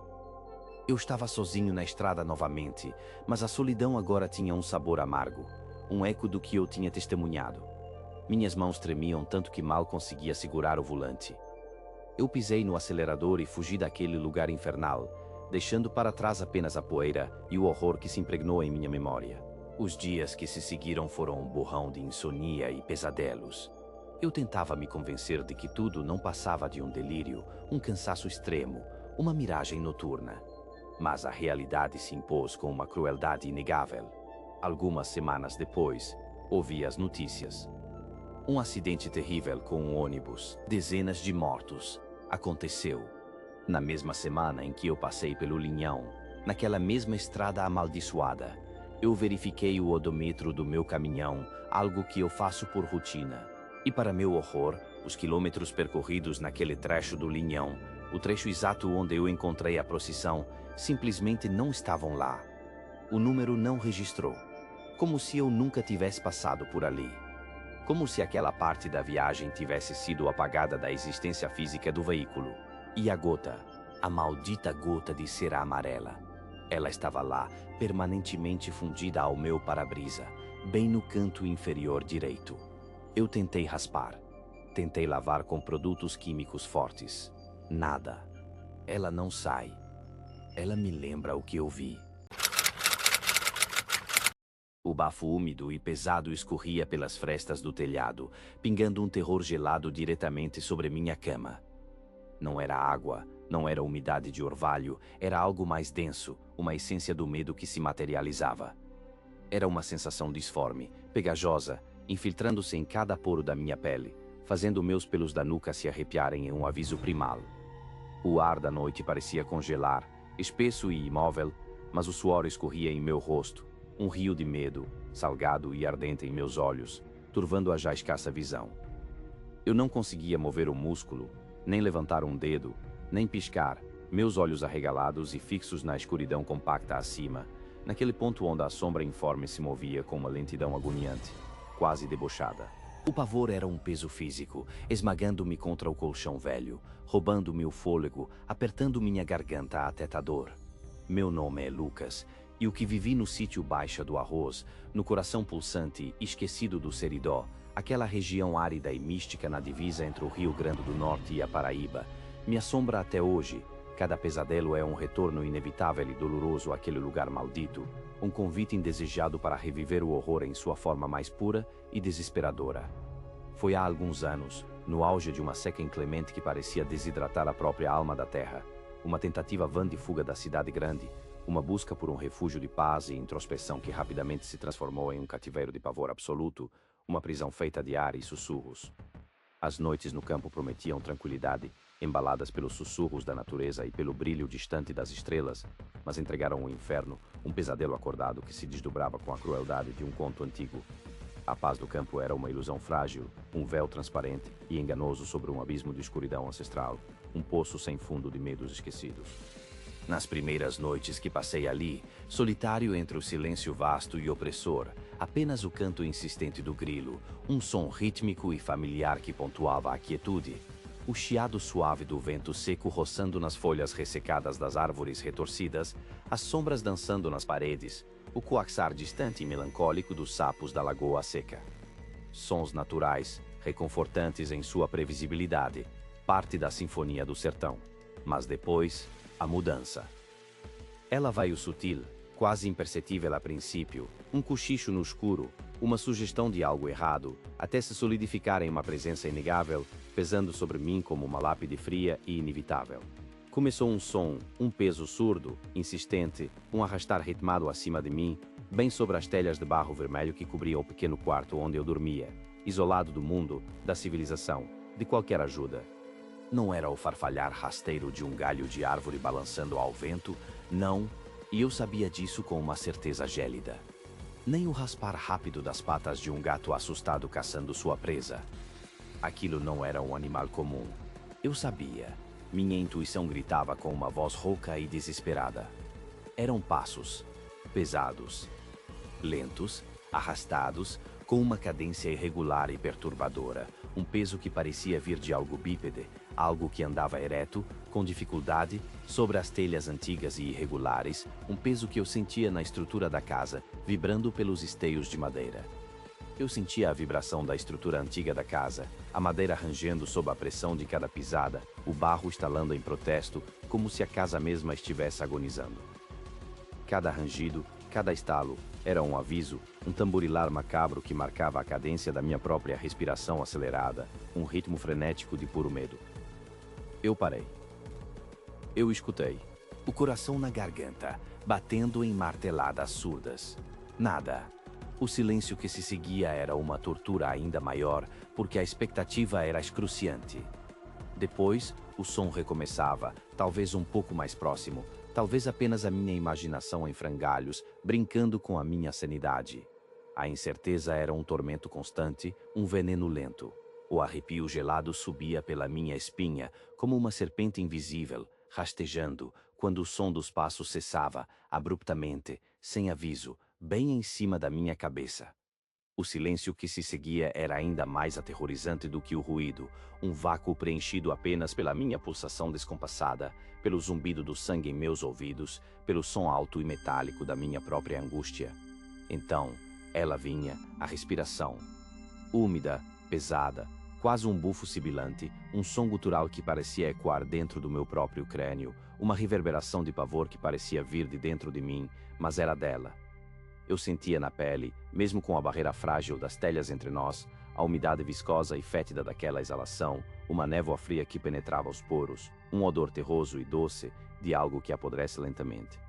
Eu estava sozinho na estrada novamente, mas a solidão agora tinha um sabor amargo, um eco do que eu tinha testemunhado. Minhas mãos tremiam tanto que mal conseguia segurar o volante. Eu pisei no acelerador e fugi daquele lugar infernal, deixando para trás apenas a poeira e o horror que se impregnou em minha memória. Os dias que se seguiram foram um borrão de insônia e pesadelos. Eu tentava me convencer de que tudo não passava de um delírio, um cansaço extremo, uma miragem noturna. Mas a realidade se impôs com uma crueldade inegável. Algumas semanas depois, ouvi as notícias. Um acidente terrível com um ônibus, dezenas de mortos, aconteceu. Na mesma semana em que eu passei pelo Linhão, naquela mesma estrada amaldiçoada, eu verifiquei o odômetro do meu caminhão, algo que eu faço por rotina. E para meu horror, os quilômetros percorridos naquele trecho do Linhão, o trecho exato onde eu encontrei a procissão, simplesmente não estavam lá. O número não registrou. Como se eu nunca tivesse passado por ali. Como se aquela parte da viagem tivesse sido apagada da existência física do veículo. E a gota, a maldita gota de cera amarela. Ela estava lá, permanentemente fundida ao meu para-brisa, bem no canto inferior direito. Eu tentei raspar. Tentei lavar com produtos químicos fortes. Nada. Ela não sai. Ela me lembra o que eu vi. O bafo úmido e pesado escorria pelas frestas do telhado, pingando um terror gelado diretamente sobre minha cama. Não era água, não era umidade de orvalho, era algo mais denso, uma essência do medo que se materializava. Era uma sensação disforme, pegajosa, infiltrando-se em cada poro da minha pele, fazendo meus pelos da nuca se arrepiarem em um aviso primal. O ar da noite parecia congelar, espesso e imóvel, mas o suor escorria em meu rosto, um rio de medo, salgado e ardente em meus olhos, turvando a já escassa visão. Eu não conseguia mover um músculo, nem levantar um dedo, nem piscar, meus olhos arregalados e fixos na escuridão compacta acima, naquele ponto onde a sombra informe se movia com uma lentidão agoniante, quase debochada. O pavor era um peso físico, esmagando-me contra o colchão velho, roubando-me o fôlego, apertando minha garganta até a dor. Meu nome é Lucas, e o que vivi no sítio Baixa do Arroz, no coração pulsante, esquecido do Seridó, aquela região árida e mística na divisa entre o Rio Grande do Norte e a Paraíba, me assombra até hoje. Cada pesadelo é um retorno inevitável e doloroso àquele lugar maldito, um convite indesejado para reviver o horror em sua forma mais pura e desesperadora. Foi há alguns anos, no auge de uma seca inclemente que parecia desidratar a própria alma da terra, uma tentativa vã de fuga da cidade grande, uma busca por um refúgio de paz e introspeção que rapidamente se transformou em um cativeiro de pavor absoluto, uma prisão feita de ar e sussurros. As noites no campo prometiam tranquilidade, embaladas pelos sussurros da natureza e pelo brilho distante das estrelas, mas entregaram ao inferno, um pesadelo acordado que se desdobrava com a crueldade de um conto antigo. A paz do campo era uma ilusão frágil, um véu transparente e enganoso sobre um abismo de escuridão ancestral, um poço sem fundo de medos esquecidos. Nas primeiras noites que passei ali, solitário entre o silêncio vasto e opressor, apenas o canto insistente do grilo, um som rítmico e familiar que pontuava a quietude, o chiado suave do vento seco roçando nas folhas ressecadas das árvores retorcidas, as sombras dançando nas paredes, o coaxar distante e melancólico dos sapos da lagoa seca. Sons naturais, reconfortantes em sua previsibilidade, parte da sinfonia do sertão. Mas depois, a mudança. Ela vai o sutil, quase imperceptível a princípio, um cochicho no escuro, uma sugestão de algo errado, até se solidificar em uma presença inegável, pesando sobre mim como uma lápide fria e inevitável. Começou um som, um peso surdo, insistente, um arrastar ritmado acima de mim, bem sobre as telhas de barro vermelho que cobriam o pequeno quarto onde eu dormia, isolado do mundo, da civilização, de qualquer ajuda. Não era o farfalhar rasteiro de um galho de árvore balançando ao vento, não, e eu sabia disso com uma certeza gélida. Nem o raspar rápido das patas de um gato assustado caçando sua presa. Aquilo não era um animal comum. Eu sabia. Minha intuição gritava com uma voz rouca e desesperada. Eram passos, pesados, lentos, arrastados, com uma cadência irregular e perturbadora, um peso que parecia vir de algo bípede, algo que andava ereto, com dificuldade, sobre as telhas antigas e irregulares, um peso que eu sentia na estrutura da casa, vibrando pelos esteios de madeira. Eu sentia a vibração da estrutura antiga da casa, a madeira rangendo sob a pressão de cada pisada, o barro estalando em protesto, como se a casa mesma estivesse agonizando. Cada rangido, cada estalo, era um aviso, um tamborilar macabro que marcava a cadência da minha própria respiração acelerada, um ritmo frenético de puro medo. Eu parei. Eu escutei. o coração na garganta, batendo em marteladas surdas. Nada. O silêncio que se seguia era uma tortura ainda maior, porque a expectativa era excruciante. Depois, o som recomeçava, talvez um pouco mais próximo, talvez apenas a minha imaginação em frangalhos, brincando com a minha sanidade. A incerteza era um tormento constante, um veneno lento. O arrepio gelado subia pela minha espinha, como uma serpente invisível, rastejando, quando o som dos passos cessava, abruptamente, sem aviso, bem em cima da minha cabeça. O silêncio que se seguia era ainda mais aterrorizante do que o ruído, um vácuo preenchido apenas pela minha pulsação descompassada, pelo zumbido do sangue em meus ouvidos, pelo som alto e metálico da minha própria angústia. Então, ela vinha, a respiração. Úmida, pesada, quase um bufo sibilante, um som gutural que parecia ecoar dentro do meu próprio crânio, uma reverberação de pavor que parecia vir de dentro de mim, mas era dela. Eu sentia na pele, mesmo com a barreira frágil das telhas entre nós, a umidade viscosa e fétida daquela exalação, uma névoa fria que penetrava os poros, um odor terroso e doce de algo que apodrece lentamente.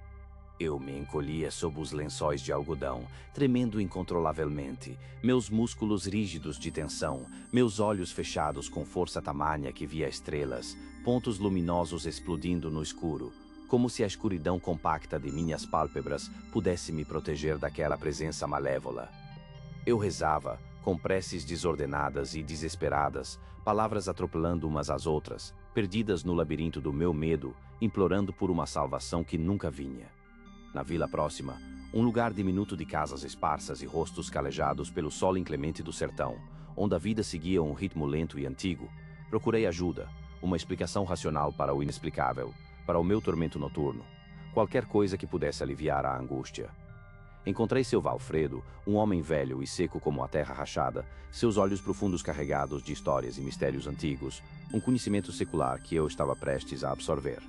Eu me encolhia sob os lençóis de algodão, tremendo incontrolavelmente, meus músculos rígidos de tensão, meus olhos fechados com força tamanha que via estrelas, pontos luminosos explodindo no escuro, como se a escuridão compacta de minhas pálpebras pudesse me proteger daquela presença malévola. Eu rezava, com preces desordenadas e desesperadas, palavras atropelando umas às outras, perdidas no labirinto do meu medo, implorando por uma salvação que nunca vinha. Na vila próxima, um lugar diminuto de casas esparsas e rostos calejados pelo sol inclemente do sertão, onde a vida seguia um ritmo lento e antigo, procurei ajuda, uma explicação racional para o inexplicável, para o meu tormento noturno, qualquer coisa que pudesse aliviar a angústia. Encontrei seu Valfredo, um homem velho e seco como a terra rachada, seus olhos profundos carregados de histórias e mistérios antigos, um conhecimento secular que eu estava prestes a absorver.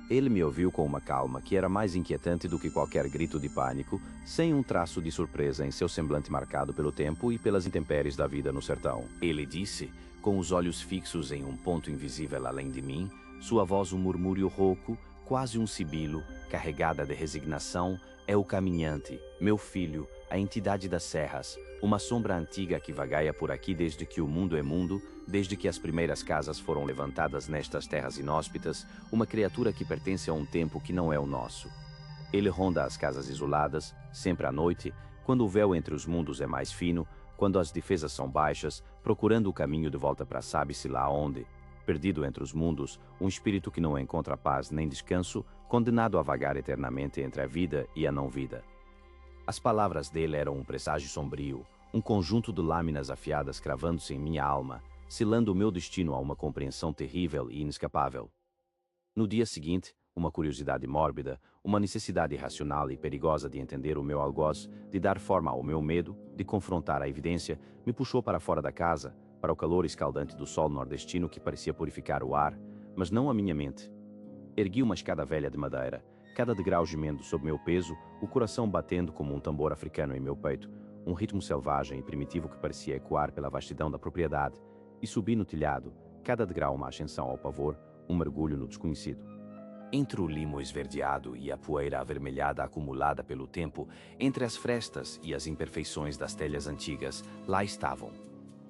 Ele me ouviu com uma calma que era mais inquietante do que qualquer grito de pânico, sem um traço de surpresa em seu semblante marcado pelo tempo e pelas intempéries da vida no sertão. Ele disse, com os olhos fixos em um ponto invisível além de mim, sua voz um murmúrio rouco, quase um sibilo, carregada de resignação, é o caminhante, meu filho, a entidade das serras, uma sombra antiga que vagaia por aqui desde que o mundo é mundo, desde que as primeiras casas foram levantadas nestas terras inóspitas, uma criatura que pertence a um tempo que não é o nosso. Ele ronda as casas isoladas, sempre à noite, quando o véu entre os mundos é mais fino, quando as defesas são baixas, procurando o caminho de volta para sabe-se lá onde. Perdido entre os mundos, um espírito que não encontra paz nem descanso, condenado a vagar eternamente entre a vida e a não-vida. As palavras dele eram um presságio sombrio, um conjunto de lâminas afiadas cravando-se em minha alma, selando o meu destino a uma compreensão terrível e inescapável. No dia seguinte, uma curiosidade mórbida, uma necessidade irracional e perigosa de entender o meu algoz, de dar forma ao meu medo, de confrontar a evidência, me puxou para fora da casa, para o calor escaldante do sol nordestino que parecia purificar o ar, mas não a minha mente. Ergui uma escada velha de madeira, cada degrau gemendo sob meu peso, o coração batendo como um tambor africano em meu peito, um ritmo selvagem e primitivo que parecia ecoar pela vastidão da propriedade, e subi no telhado, cada degrau uma ascensão ao pavor, um mergulho no desconhecido. Entre o limo esverdeado e a poeira avermelhada acumulada pelo tempo, entre as frestas e as imperfeições das telhas antigas, lá estavam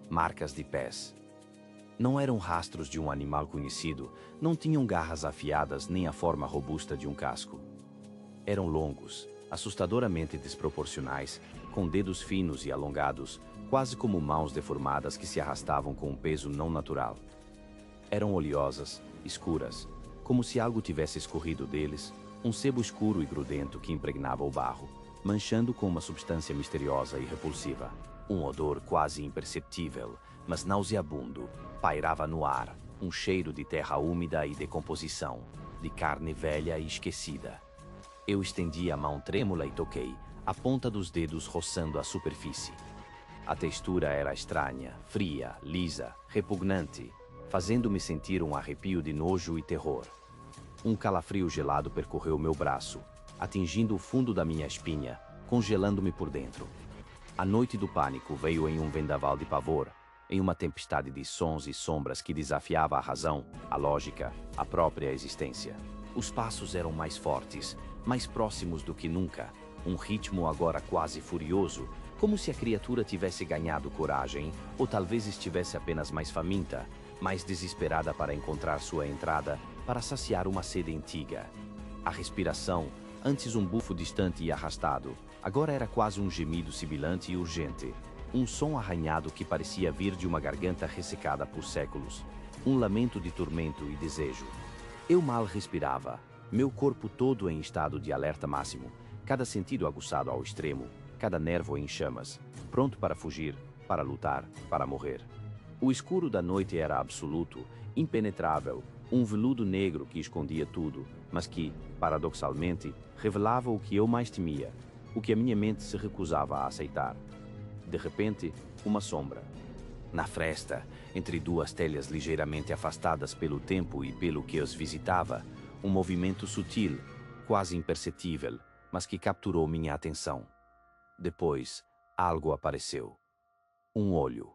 marcas de pés. Não eram rastros de um animal conhecido, não tinham garras afiadas nem a forma robusta de um casco. Eram longos, assustadoramente desproporcionais, com dedos finos e alongados, quase como mãos deformadas que se arrastavam com um peso não natural. Eram oleosas, escuras, como se algo tivesse escorrido deles, um sebo escuro e grudento que impregnava o barro, manchando com uma substância misteriosa e repulsiva. Um odor quase imperceptível, mas nauseabundo, pairava no ar, um cheiro de terra úmida e decomposição, de carne velha e esquecida. Eu estendi a mão trêmula e toquei, a ponta dos dedos roçando a superfície. A textura era estranha, fria, lisa, repugnante, fazendo-me sentir um arrepio de nojo e terror. Um calafrio gelado percorreu meu braço, atingindo o fundo da minha espinha, congelando-me por dentro. A noite do pânico veio em um vendaval de pavor, em uma tempestade de sons e sombras que desafiava a razão, a lógica, a própria existência. Os passos eram mais fortes, mais próximos do que nunca, um ritmo agora quase furioso, como se a criatura tivesse ganhado coragem, ou talvez estivesse apenas mais faminta, mais desesperada para encontrar sua entrada, para saciar uma sede antiga. A respiração, antes um bufo distante e arrastado, agora era quase um gemido sibilante e urgente. Um som arranhado que parecia vir de uma garganta ressecada por séculos. Um lamento de tormento e desejo. Eu mal respirava, meu corpo todo em estado de alerta máximo, cada sentido aguçado ao extremo, cada nervo em chamas, pronto para fugir, para lutar, para morrer. O escuro da noite era absoluto, impenetrável, um veludo negro que escondia tudo, mas que, paradoxalmente, revelava o que eu mais temia, o que a minha mente se recusava a aceitar. De repente, uma sombra. Na fresta, entre duas telhas ligeiramente afastadas pelo tempo e pelo que os visitava, um movimento sutil, quase imperceptível, mas que capturou minha atenção. Depois, algo apareceu. Um olho.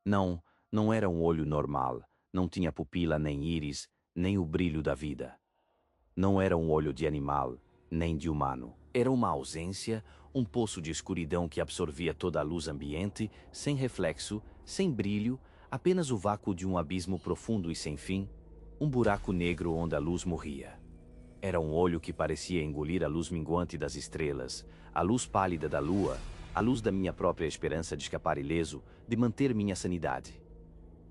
Não era um olho normal, não tinha pupila nem íris, nem o brilho da vida. Não era um olho de animal, nem de humano. Era uma ausência, um poço de escuridão que absorvia toda a luz ambiente, sem reflexo, sem brilho, apenas o vácuo de um abismo profundo e sem fim, um buraco negro onde a luz morria. Era um olho que parecia engolir a luz minguante das estrelas, a luz pálida da lua, a luz da minha própria esperança de escapar ileso, de manter minha sanidade.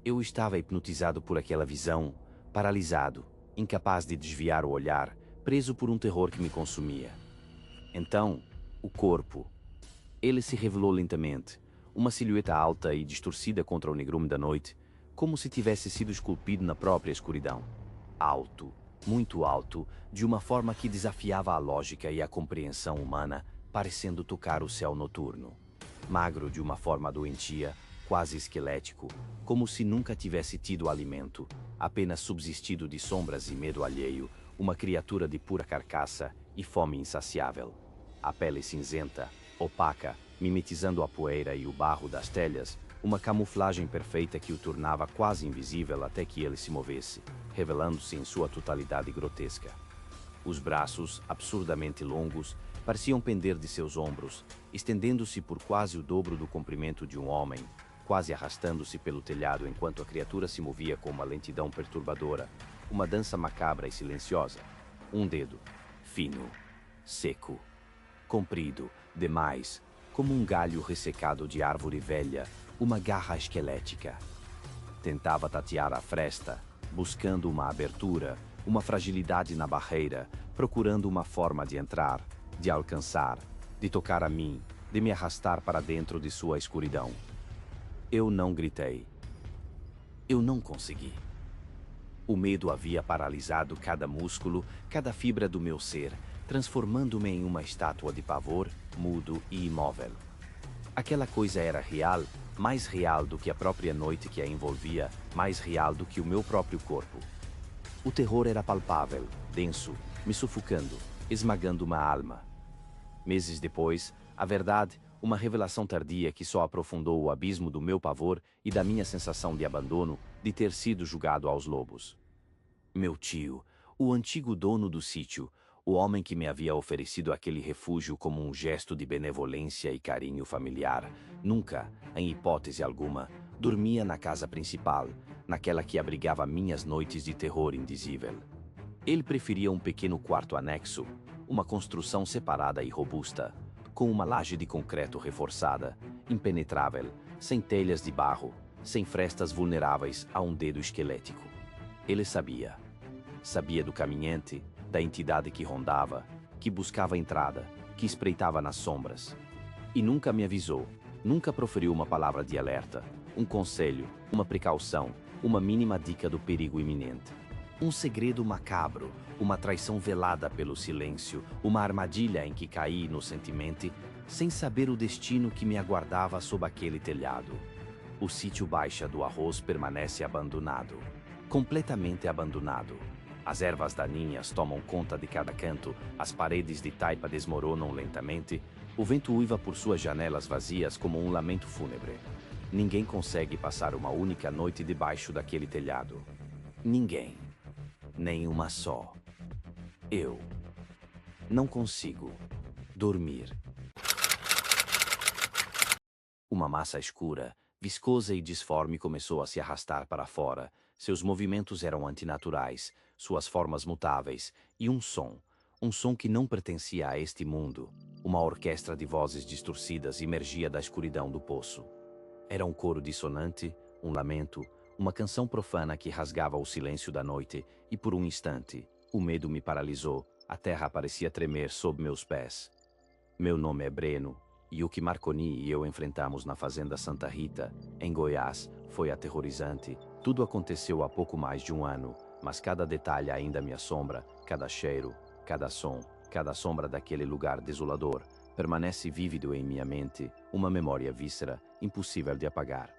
Eu estava hipnotizado por aquela visão, paralisado, incapaz de desviar o olhar, preso por um terror que me consumia. Então, o corpo. Ele se revelou lentamente, uma silhueta alta e distorcida contra o negrume da noite, como se tivesse sido esculpido na própria escuridão. Alto, muito alto, de uma forma que desafiava a lógica e a compreensão humana, parecendo tocar o céu noturno. Magro de uma forma doentia, quase esquelético, como se nunca tivesse tido alimento, apenas subsistido de sombras e medo alheio, uma criatura de pura carcaça e fome insaciável. A pele cinzenta, opaca, mimetizando a poeira e o barro das telhas, uma camuflagem perfeita que o tornava quase invisível até que ele se movesse, revelando-se em sua totalidade grotesca. Os braços, absurdamente longos, pareciam pender de seus ombros, estendendo-se por quase o dobro do comprimento de um homem, quase arrastando-se pelo telhado enquanto a criatura se movia com uma lentidão perturbadora, uma dança macabra e silenciosa. Um dedo, fino, seco, comprido, demais, como um galho ressecado de árvore velha, uma garra esquelética. Tentava tatear a fresta, buscando uma abertura, uma fragilidade na barreira, procurando uma forma de entrar, de alcançar, de tocar a mim, de me arrastar para dentro de sua escuridão. Eu não gritei. Eu não consegui. O medo havia paralisado cada músculo, cada fibra do meu ser, transformando-me em uma estátua de pavor, mudo e imóvel. Aquela coisa era real, mais real do que a própria noite que a envolvia, mais real do que o meu próprio corpo. O terror era palpável, denso, me sufocando, esmagando uma alma. Meses depois, a verdade, uma revelação tardia que só aprofundou o abismo do meu pavor e da minha sensação de abandono, de ter sido jogado aos lobos. Meu tio, o antigo dono do sítio, o homem que me havia oferecido aquele refúgio como um gesto de benevolência e carinho familiar, nunca, em hipótese alguma, dormia na casa principal, naquela que abrigava minhas noites de terror indizível. Ele preferia um pequeno quarto anexo, uma construção separada e robusta, com uma laje de concreto reforçada, impenetrável, sem telhas de barro, sem frestas vulneráveis a um dedo esquelético. Ele sabia. Sabia do caminhante, da entidade que rondava, que buscava entrada, que espreitava nas sombras. E nunca me avisou, nunca proferiu uma palavra de alerta, um conselho, uma precaução, uma mínima dica do perigo iminente. Um segredo macabro, uma traição velada pelo silêncio, uma armadilha em que caí inocentemente, sem saber o destino que me aguardava sob aquele telhado. O sítio Baixa do Arroz permanece abandonado, completamente abandonado. As ervas daninhas tomam conta de cada canto, as paredes de taipa desmoronam lentamente, o vento uiva por suas janelas vazias como um lamento fúnebre. Ninguém consegue passar uma única noite debaixo daquele telhado. Ninguém. Nem uma só. Eu não consigo dormir. Uma massa escura, viscosa e disforme começou a se arrastar para fora. Seus movimentos eram antinaturais, suas formas mutáveis, e um som que não pertencia a este mundo. Uma orquestra de vozes distorcidas emergia da escuridão do poço. Era um coro dissonante, um lamento, uma canção profana que rasgava o silêncio da noite, e por um instante, o medo me paralisou, a terra parecia tremer sob meus pés. Meu nome é Breno, e o que Marconi e eu enfrentamos na fazenda Santa Rita, em Goiás, foi aterrorizante. Tudo aconteceu há pouco mais de um ano, mas cada detalhe ainda me assombra, cada cheiro, cada som, cada sombra daquele lugar desolador, permanece vívido em minha mente, uma memória víscera, impossível de apagar.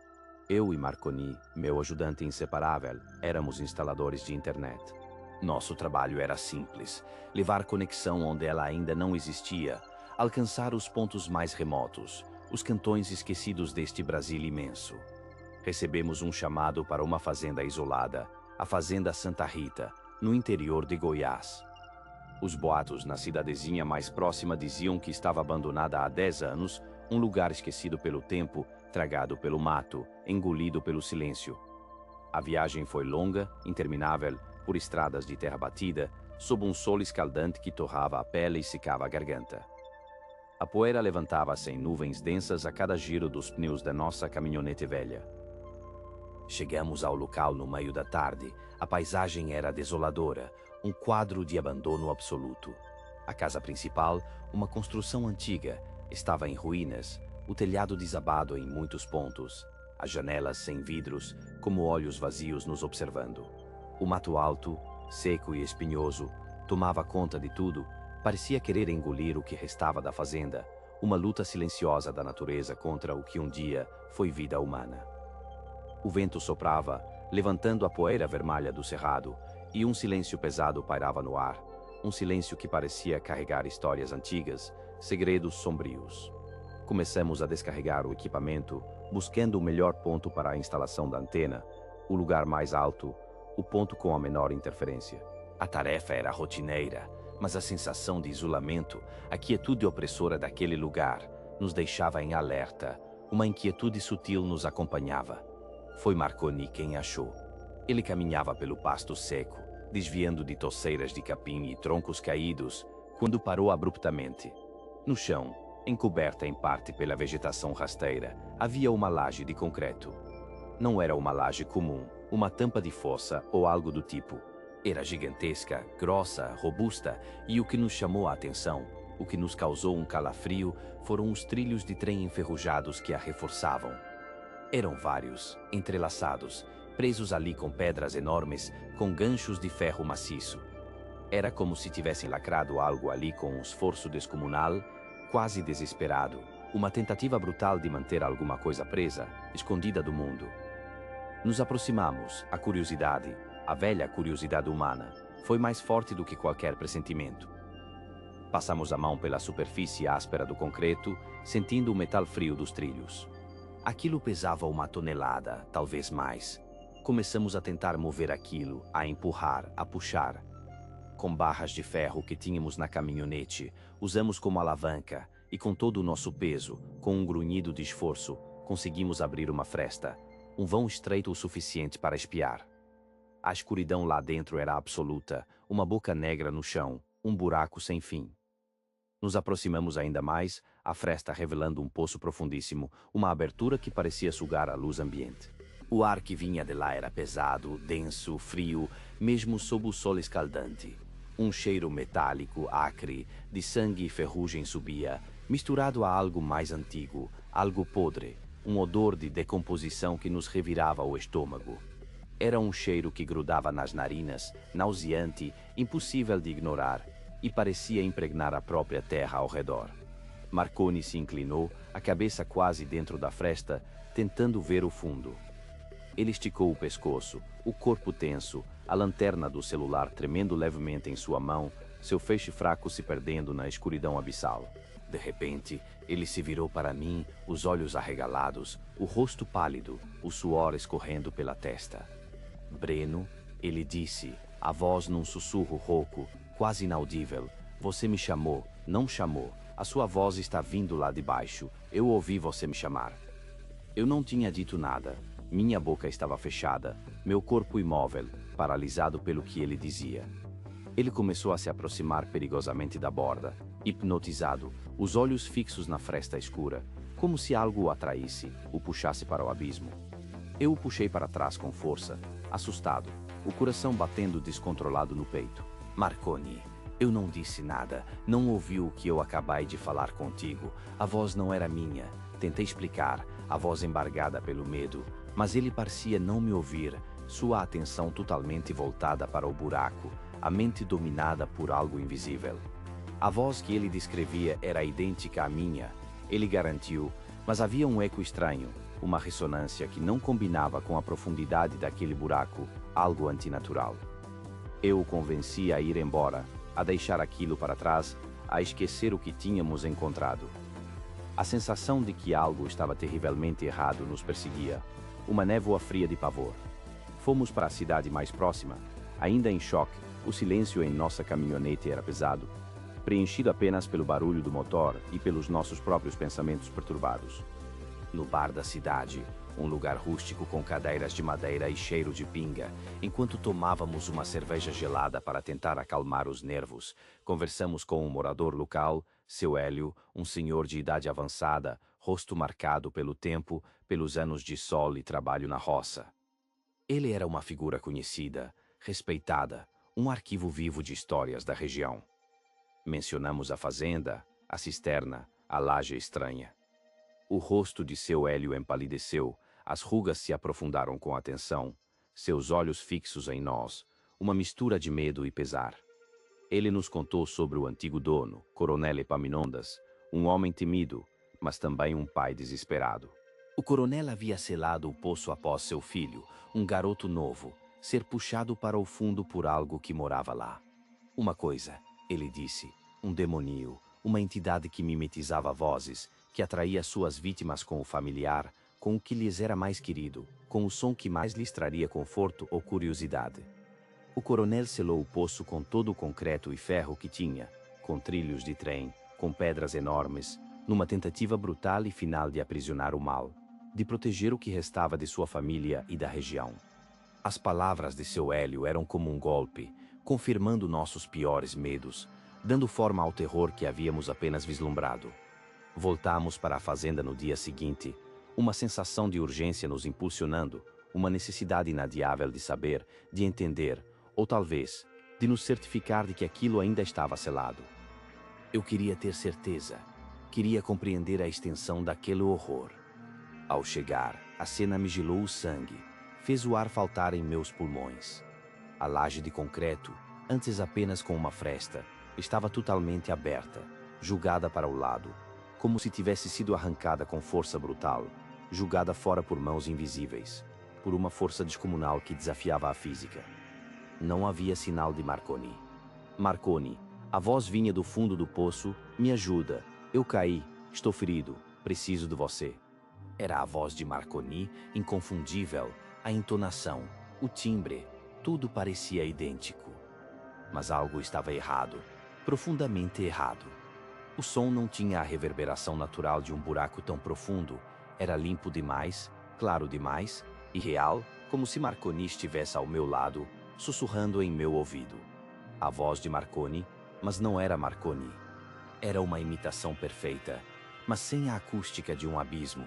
Eu e Marconi, meu ajudante inseparável, éramos instaladores de internet. Nosso trabalho era simples: levar conexão onde ela ainda não existia, alcançar os pontos mais remotos, os cantões esquecidos deste Brasil imenso. Recebemos um chamado para uma fazenda isolada, a Fazenda Santa Rita, no interior de Goiás. Os boatos na cidadezinha mais próxima diziam que estava abandonada há 10 anos, um lugar esquecido pelo tempo, tragado pelo mato, engolido pelo silêncio. A viagem foi longa, interminável, por estradas de terra batida, sob um sol escaldante que torrava a pele e secava a garganta. A poeira levantava-se em nuvens densas a cada giro dos pneus da nossa caminhonete velha. Chegamos ao local no meio da tarde. A paisagem era desoladora, um quadro de abandono absoluto. A casa principal, uma construção antiga, estava em ruínas, o telhado desabado em muitos pontos, as janelas sem vidros, como olhos vazios nos observando. O mato alto, seco e espinhoso, tomava conta de tudo, parecia querer engolir o que restava da fazenda, uma luta silenciosa da natureza contra o que um dia foi vida humana. O vento soprava, levantando a poeira vermelha do cerrado, e um silêncio pesado pairava no ar, um silêncio que parecia carregar histórias antigas, segredos sombrios. Começamos a descarregar o equipamento, buscando o melhor ponto para a instalação da antena, o lugar mais alto, o ponto com a menor interferência. A tarefa era rotineira, mas a sensação de isolamento, a quietude opressora daquele lugar, nos deixava em alerta. Uma inquietude sutil nos acompanhava. Foi Marconi quem achou. Ele caminhava pelo pasto seco, desviando de toceiras de capim e troncos caídos, quando parou abruptamente. No chão, encoberta em parte pela vegetação rasteira, havia uma laje de concreto. Não era uma laje comum, uma tampa de fossa ou algo do tipo. Era gigantesca, grossa, robusta, e o que nos chamou a atenção, o que nos causou um calafrio, foram os trilhos de trem enferrujados que a reforçavam. Eram vários, entrelaçados, presos ali com pedras enormes, com ganchos de ferro maciço. Era como se tivessem lacrado algo ali com um esforço descomunal, quase desesperado, uma tentativa brutal de manter alguma coisa presa, escondida do mundo. Nos aproximamos, a curiosidade, a velha curiosidade humana, foi mais forte do que qualquer pressentimento. Passamos a mão pela superfície áspera do concreto, sentindo o metal frio dos trilhos. Aquilo pesava 1 tonelada, talvez mais. Começamos a tentar mover aquilo, a empurrar, a puxar. Com barras de ferro que tínhamos na caminhonete, usamos como alavanca, e com todo o nosso peso, com um grunhido de esforço, conseguimos abrir uma fresta, um vão estreito o suficiente para espiar. A escuridão lá dentro era absoluta, uma boca negra no chão, um buraco sem fim. Nos aproximamos ainda mais, a fresta revelando um poço profundíssimo, uma abertura que parecia sugar a luz ambiente. O ar que vinha de lá era pesado, denso, frio, mesmo sob o sol escaldante. Um cheiro metálico, acre, de sangue e ferrugem subia, misturado a algo mais antigo, algo podre, um odor de decomposição que nos revirava o estômago. Era um cheiro que grudava nas narinas, nauseante, impossível de ignorar, e parecia impregnar a própria terra ao redor. Marconi se inclinou, a cabeça quase dentro da fresta, tentando ver o fundo. Ele esticou o pescoço, o corpo tenso, a lanterna do celular tremendo levemente em sua mão, seu feixe fraco se perdendo na escuridão abissal. De repente, ele se virou para mim, os olhos arregalados, o rosto pálido, o suor escorrendo pela testa. Breno, ele disse, a voz num sussurro rouco, quase inaudível. Você me chamou, não chamou. A sua voz está vindo lá de baixo. Eu ouvi você me chamar. Eu não tinha dito nada. Minha boca estava fechada, meu corpo imóvel, paralisado pelo que ele dizia. Ele começou a se aproximar perigosamente da borda, hipnotizado, os olhos fixos na fresta escura, como se algo o atraísse, o puxasse para o abismo. Eu o puxei para trás com força, assustado, o coração batendo descontrolado no peito. Marconi, eu não disse nada, não ouvi o que eu acabei de falar contigo. A voz não era minha. Tentei explicar, a voz embargada pelo medo, mas ele parecia não me ouvir, sua atenção totalmente voltada para o buraco, a mente dominada por algo invisível. A voz que ele descrevia era idêntica à minha, ele garantiu, mas havia um eco estranho, uma ressonância que não combinava com a profundidade daquele buraco, algo antinatural. Eu o convenci a ir embora, a deixar aquilo para trás, a esquecer o que tínhamos encontrado. A sensação de que algo estava terrivelmente errado nos perseguia, uma névoa fria de pavor. Fomos para a cidade mais próxima, ainda em choque, o silêncio em nossa caminhonete era pesado, preenchido apenas pelo barulho do motor e pelos nossos próprios pensamentos perturbados. No bar da cidade, um lugar rústico com cadeiras de madeira e cheiro de pinga, enquanto tomávamos uma cerveja gelada para tentar acalmar os nervos, conversamos com um morador local, seu Hélio, um senhor de idade avançada, rosto marcado pelo tempo, pelos anos de sol e trabalho na roça. Ele era uma figura conhecida, respeitada, um arquivo vivo de histórias da região. Mencionamos a fazenda, a cisterna, a laje estranha. O rosto de seu Hélio empalideceu, as rugas se aprofundaram com atenção, seus olhos fixos em nós, uma mistura de medo e pesar. Ele nos contou sobre o antigo dono, Coronel Epaminondas, um homem temido, mas também um pai desesperado. O coronel havia selado o poço após seu filho, um garoto novo, ser puxado para o fundo por algo que morava lá. Uma coisa, ele disse, um demonío, uma entidade que mimetizava vozes, que atraía suas vítimas com o familiar, com o que lhes era mais querido, com o som que mais lhes traria conforto ou curiosidade. O coronel selou o poço com todo o concreto e ferro que tinha, com trilhos de trem, com pedras enormes, numa tentativa brutal e final de aprisionar o mal, de proteger o que restava de sua família e da região. As palavras de seu Hélio eram como um golpe, confirmando nossos piores medos, dando forma ao terror que havíamos apenas vislumbrado. Voltamos para a fazenda no dia seguinte, uma sensação de urgência nos impulsionando, uma necessidade inadiável de saber, de entender, ou talvez, de nos certificar de que aquilo ainda estava selado. Eu queria ter certeza, queria compreender a extensão daquele horror. Ao chegar, a cena me gelou o sangue, fez o ar faltar em meus pulmões. A laje de concreto, antes apenas com uma fresta, estava totalmente aberta, jogada para o lado, como se tivesse sido arrancada com força brutal, jogada fora por mãos invisíveis, por uma força descomunal que desafiava a física. Não havia sinal de Marconi. Marconi, a voz vinha do fundo do poço, me ajuda, eu caí, estou ferido, preciso de você. Era a voz de Marconi, inconfundível, a entonação, o timbre, tudo parecia idêntico. Mas algo estava errado, profundamente errado. O som não tinha a reverberação natural de um buraco tão profundo, era limpo demais, claro demais, e real, como se Marconi estivesse ao meu lado, sussurrando em meu ouvido. A voz de Marconi, mas não era Marconi. Era uma imitação perfeita, mas sem a acústica de um abismo.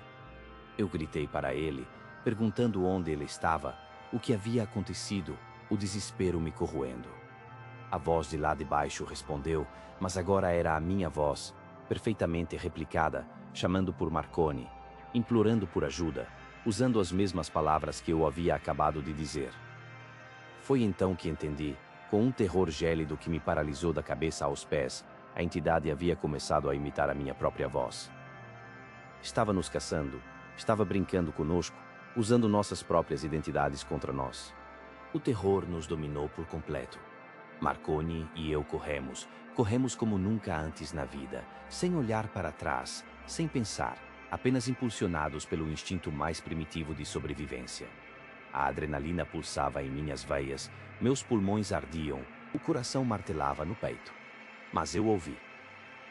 Eu gritei para ele, perguntando onde ele estava, o que havia acontecido, o desespero me corroendo. A voz de lá de baixo respondeu, mas agora era a minha voz, perfeitamente replicada, chamando por Marconi, implorando por ajuda, usando as mesmas palavras que eu havia acabado de dizer. Foi então que entendi, com um terror gélido que me paralisou da cabeça aos pés, a entidade havia começado a imitar a minha própria voz. Estava nos caçando, estava brincando conosco, usando nossas próprias identidades contra nós. O terror nos dominou por completo. Marconi e eu corremos como nunca antes na vida, sem olhar para trás, sem pensar, apenas impulsionados pelo instinto mais primitivo de sobrevivência. A adrenalina pulsava em minhas veias, meus pulmões ardiam, O coração martelava no peito. Mas eu ouvi.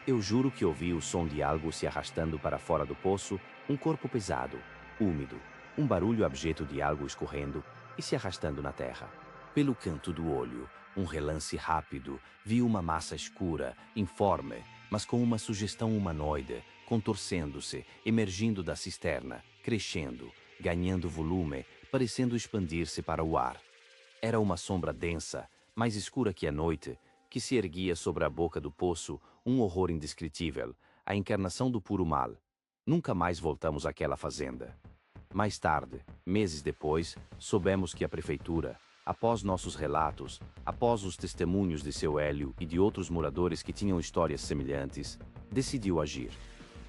Eu juro que ouvi o som de algo se arrastando para fora do poço, um corpo pesado, úmido, um barulho abjeto de algo escorrendo e se arrastando na terra. Pelo canto do olho, um relance rápido, vi uma massa escura, informe, mas com uma sugestão humanoide, contorcendo-se, emergindo da cisterna, crescendo, ganhando volume, parecendo expandir-se para o ar. Era uma sombra densa, mais escura que a noite, que se erguia sobre a boca do poço, um horror indescritível, a encarnação do puro mal. Nunca mais voltamos àquela fazenda. Mais tarde, meses depois, soubemos que a prefeitura, após nossos relatos, após os testemunhos de seu Hélio e de outros moradores que tinham histórias semelhantes, decidiu agir.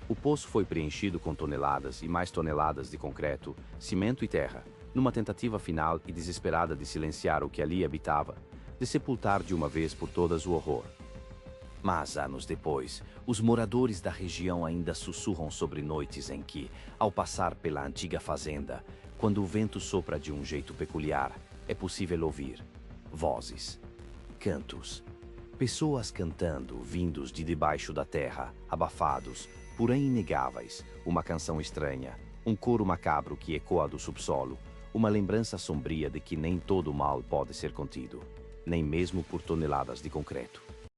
O poço foi preenchido com toneladas e mais toneladas de concreto, cimento e terra, numa tentativa final e desesperada de silenciar o que ali habitava, de sepultar de uma vez por todas o horror. Mas, anos depois, os moradores da região ainda sussurram sobre noites em que, ao passar pela antiga fazenda, quando o vento sopra de um jeito peculiar, é possível ouvir vozes, cantos, pessoas cantando vindos de debaixo da terra, abafados, porém inegáveis, uma canção estranha, um coro macabro que ecoa do subsolo, uma lembrança sombria de que nem todo o mal pode ser contido, nem mesmo por toneladas de concreto.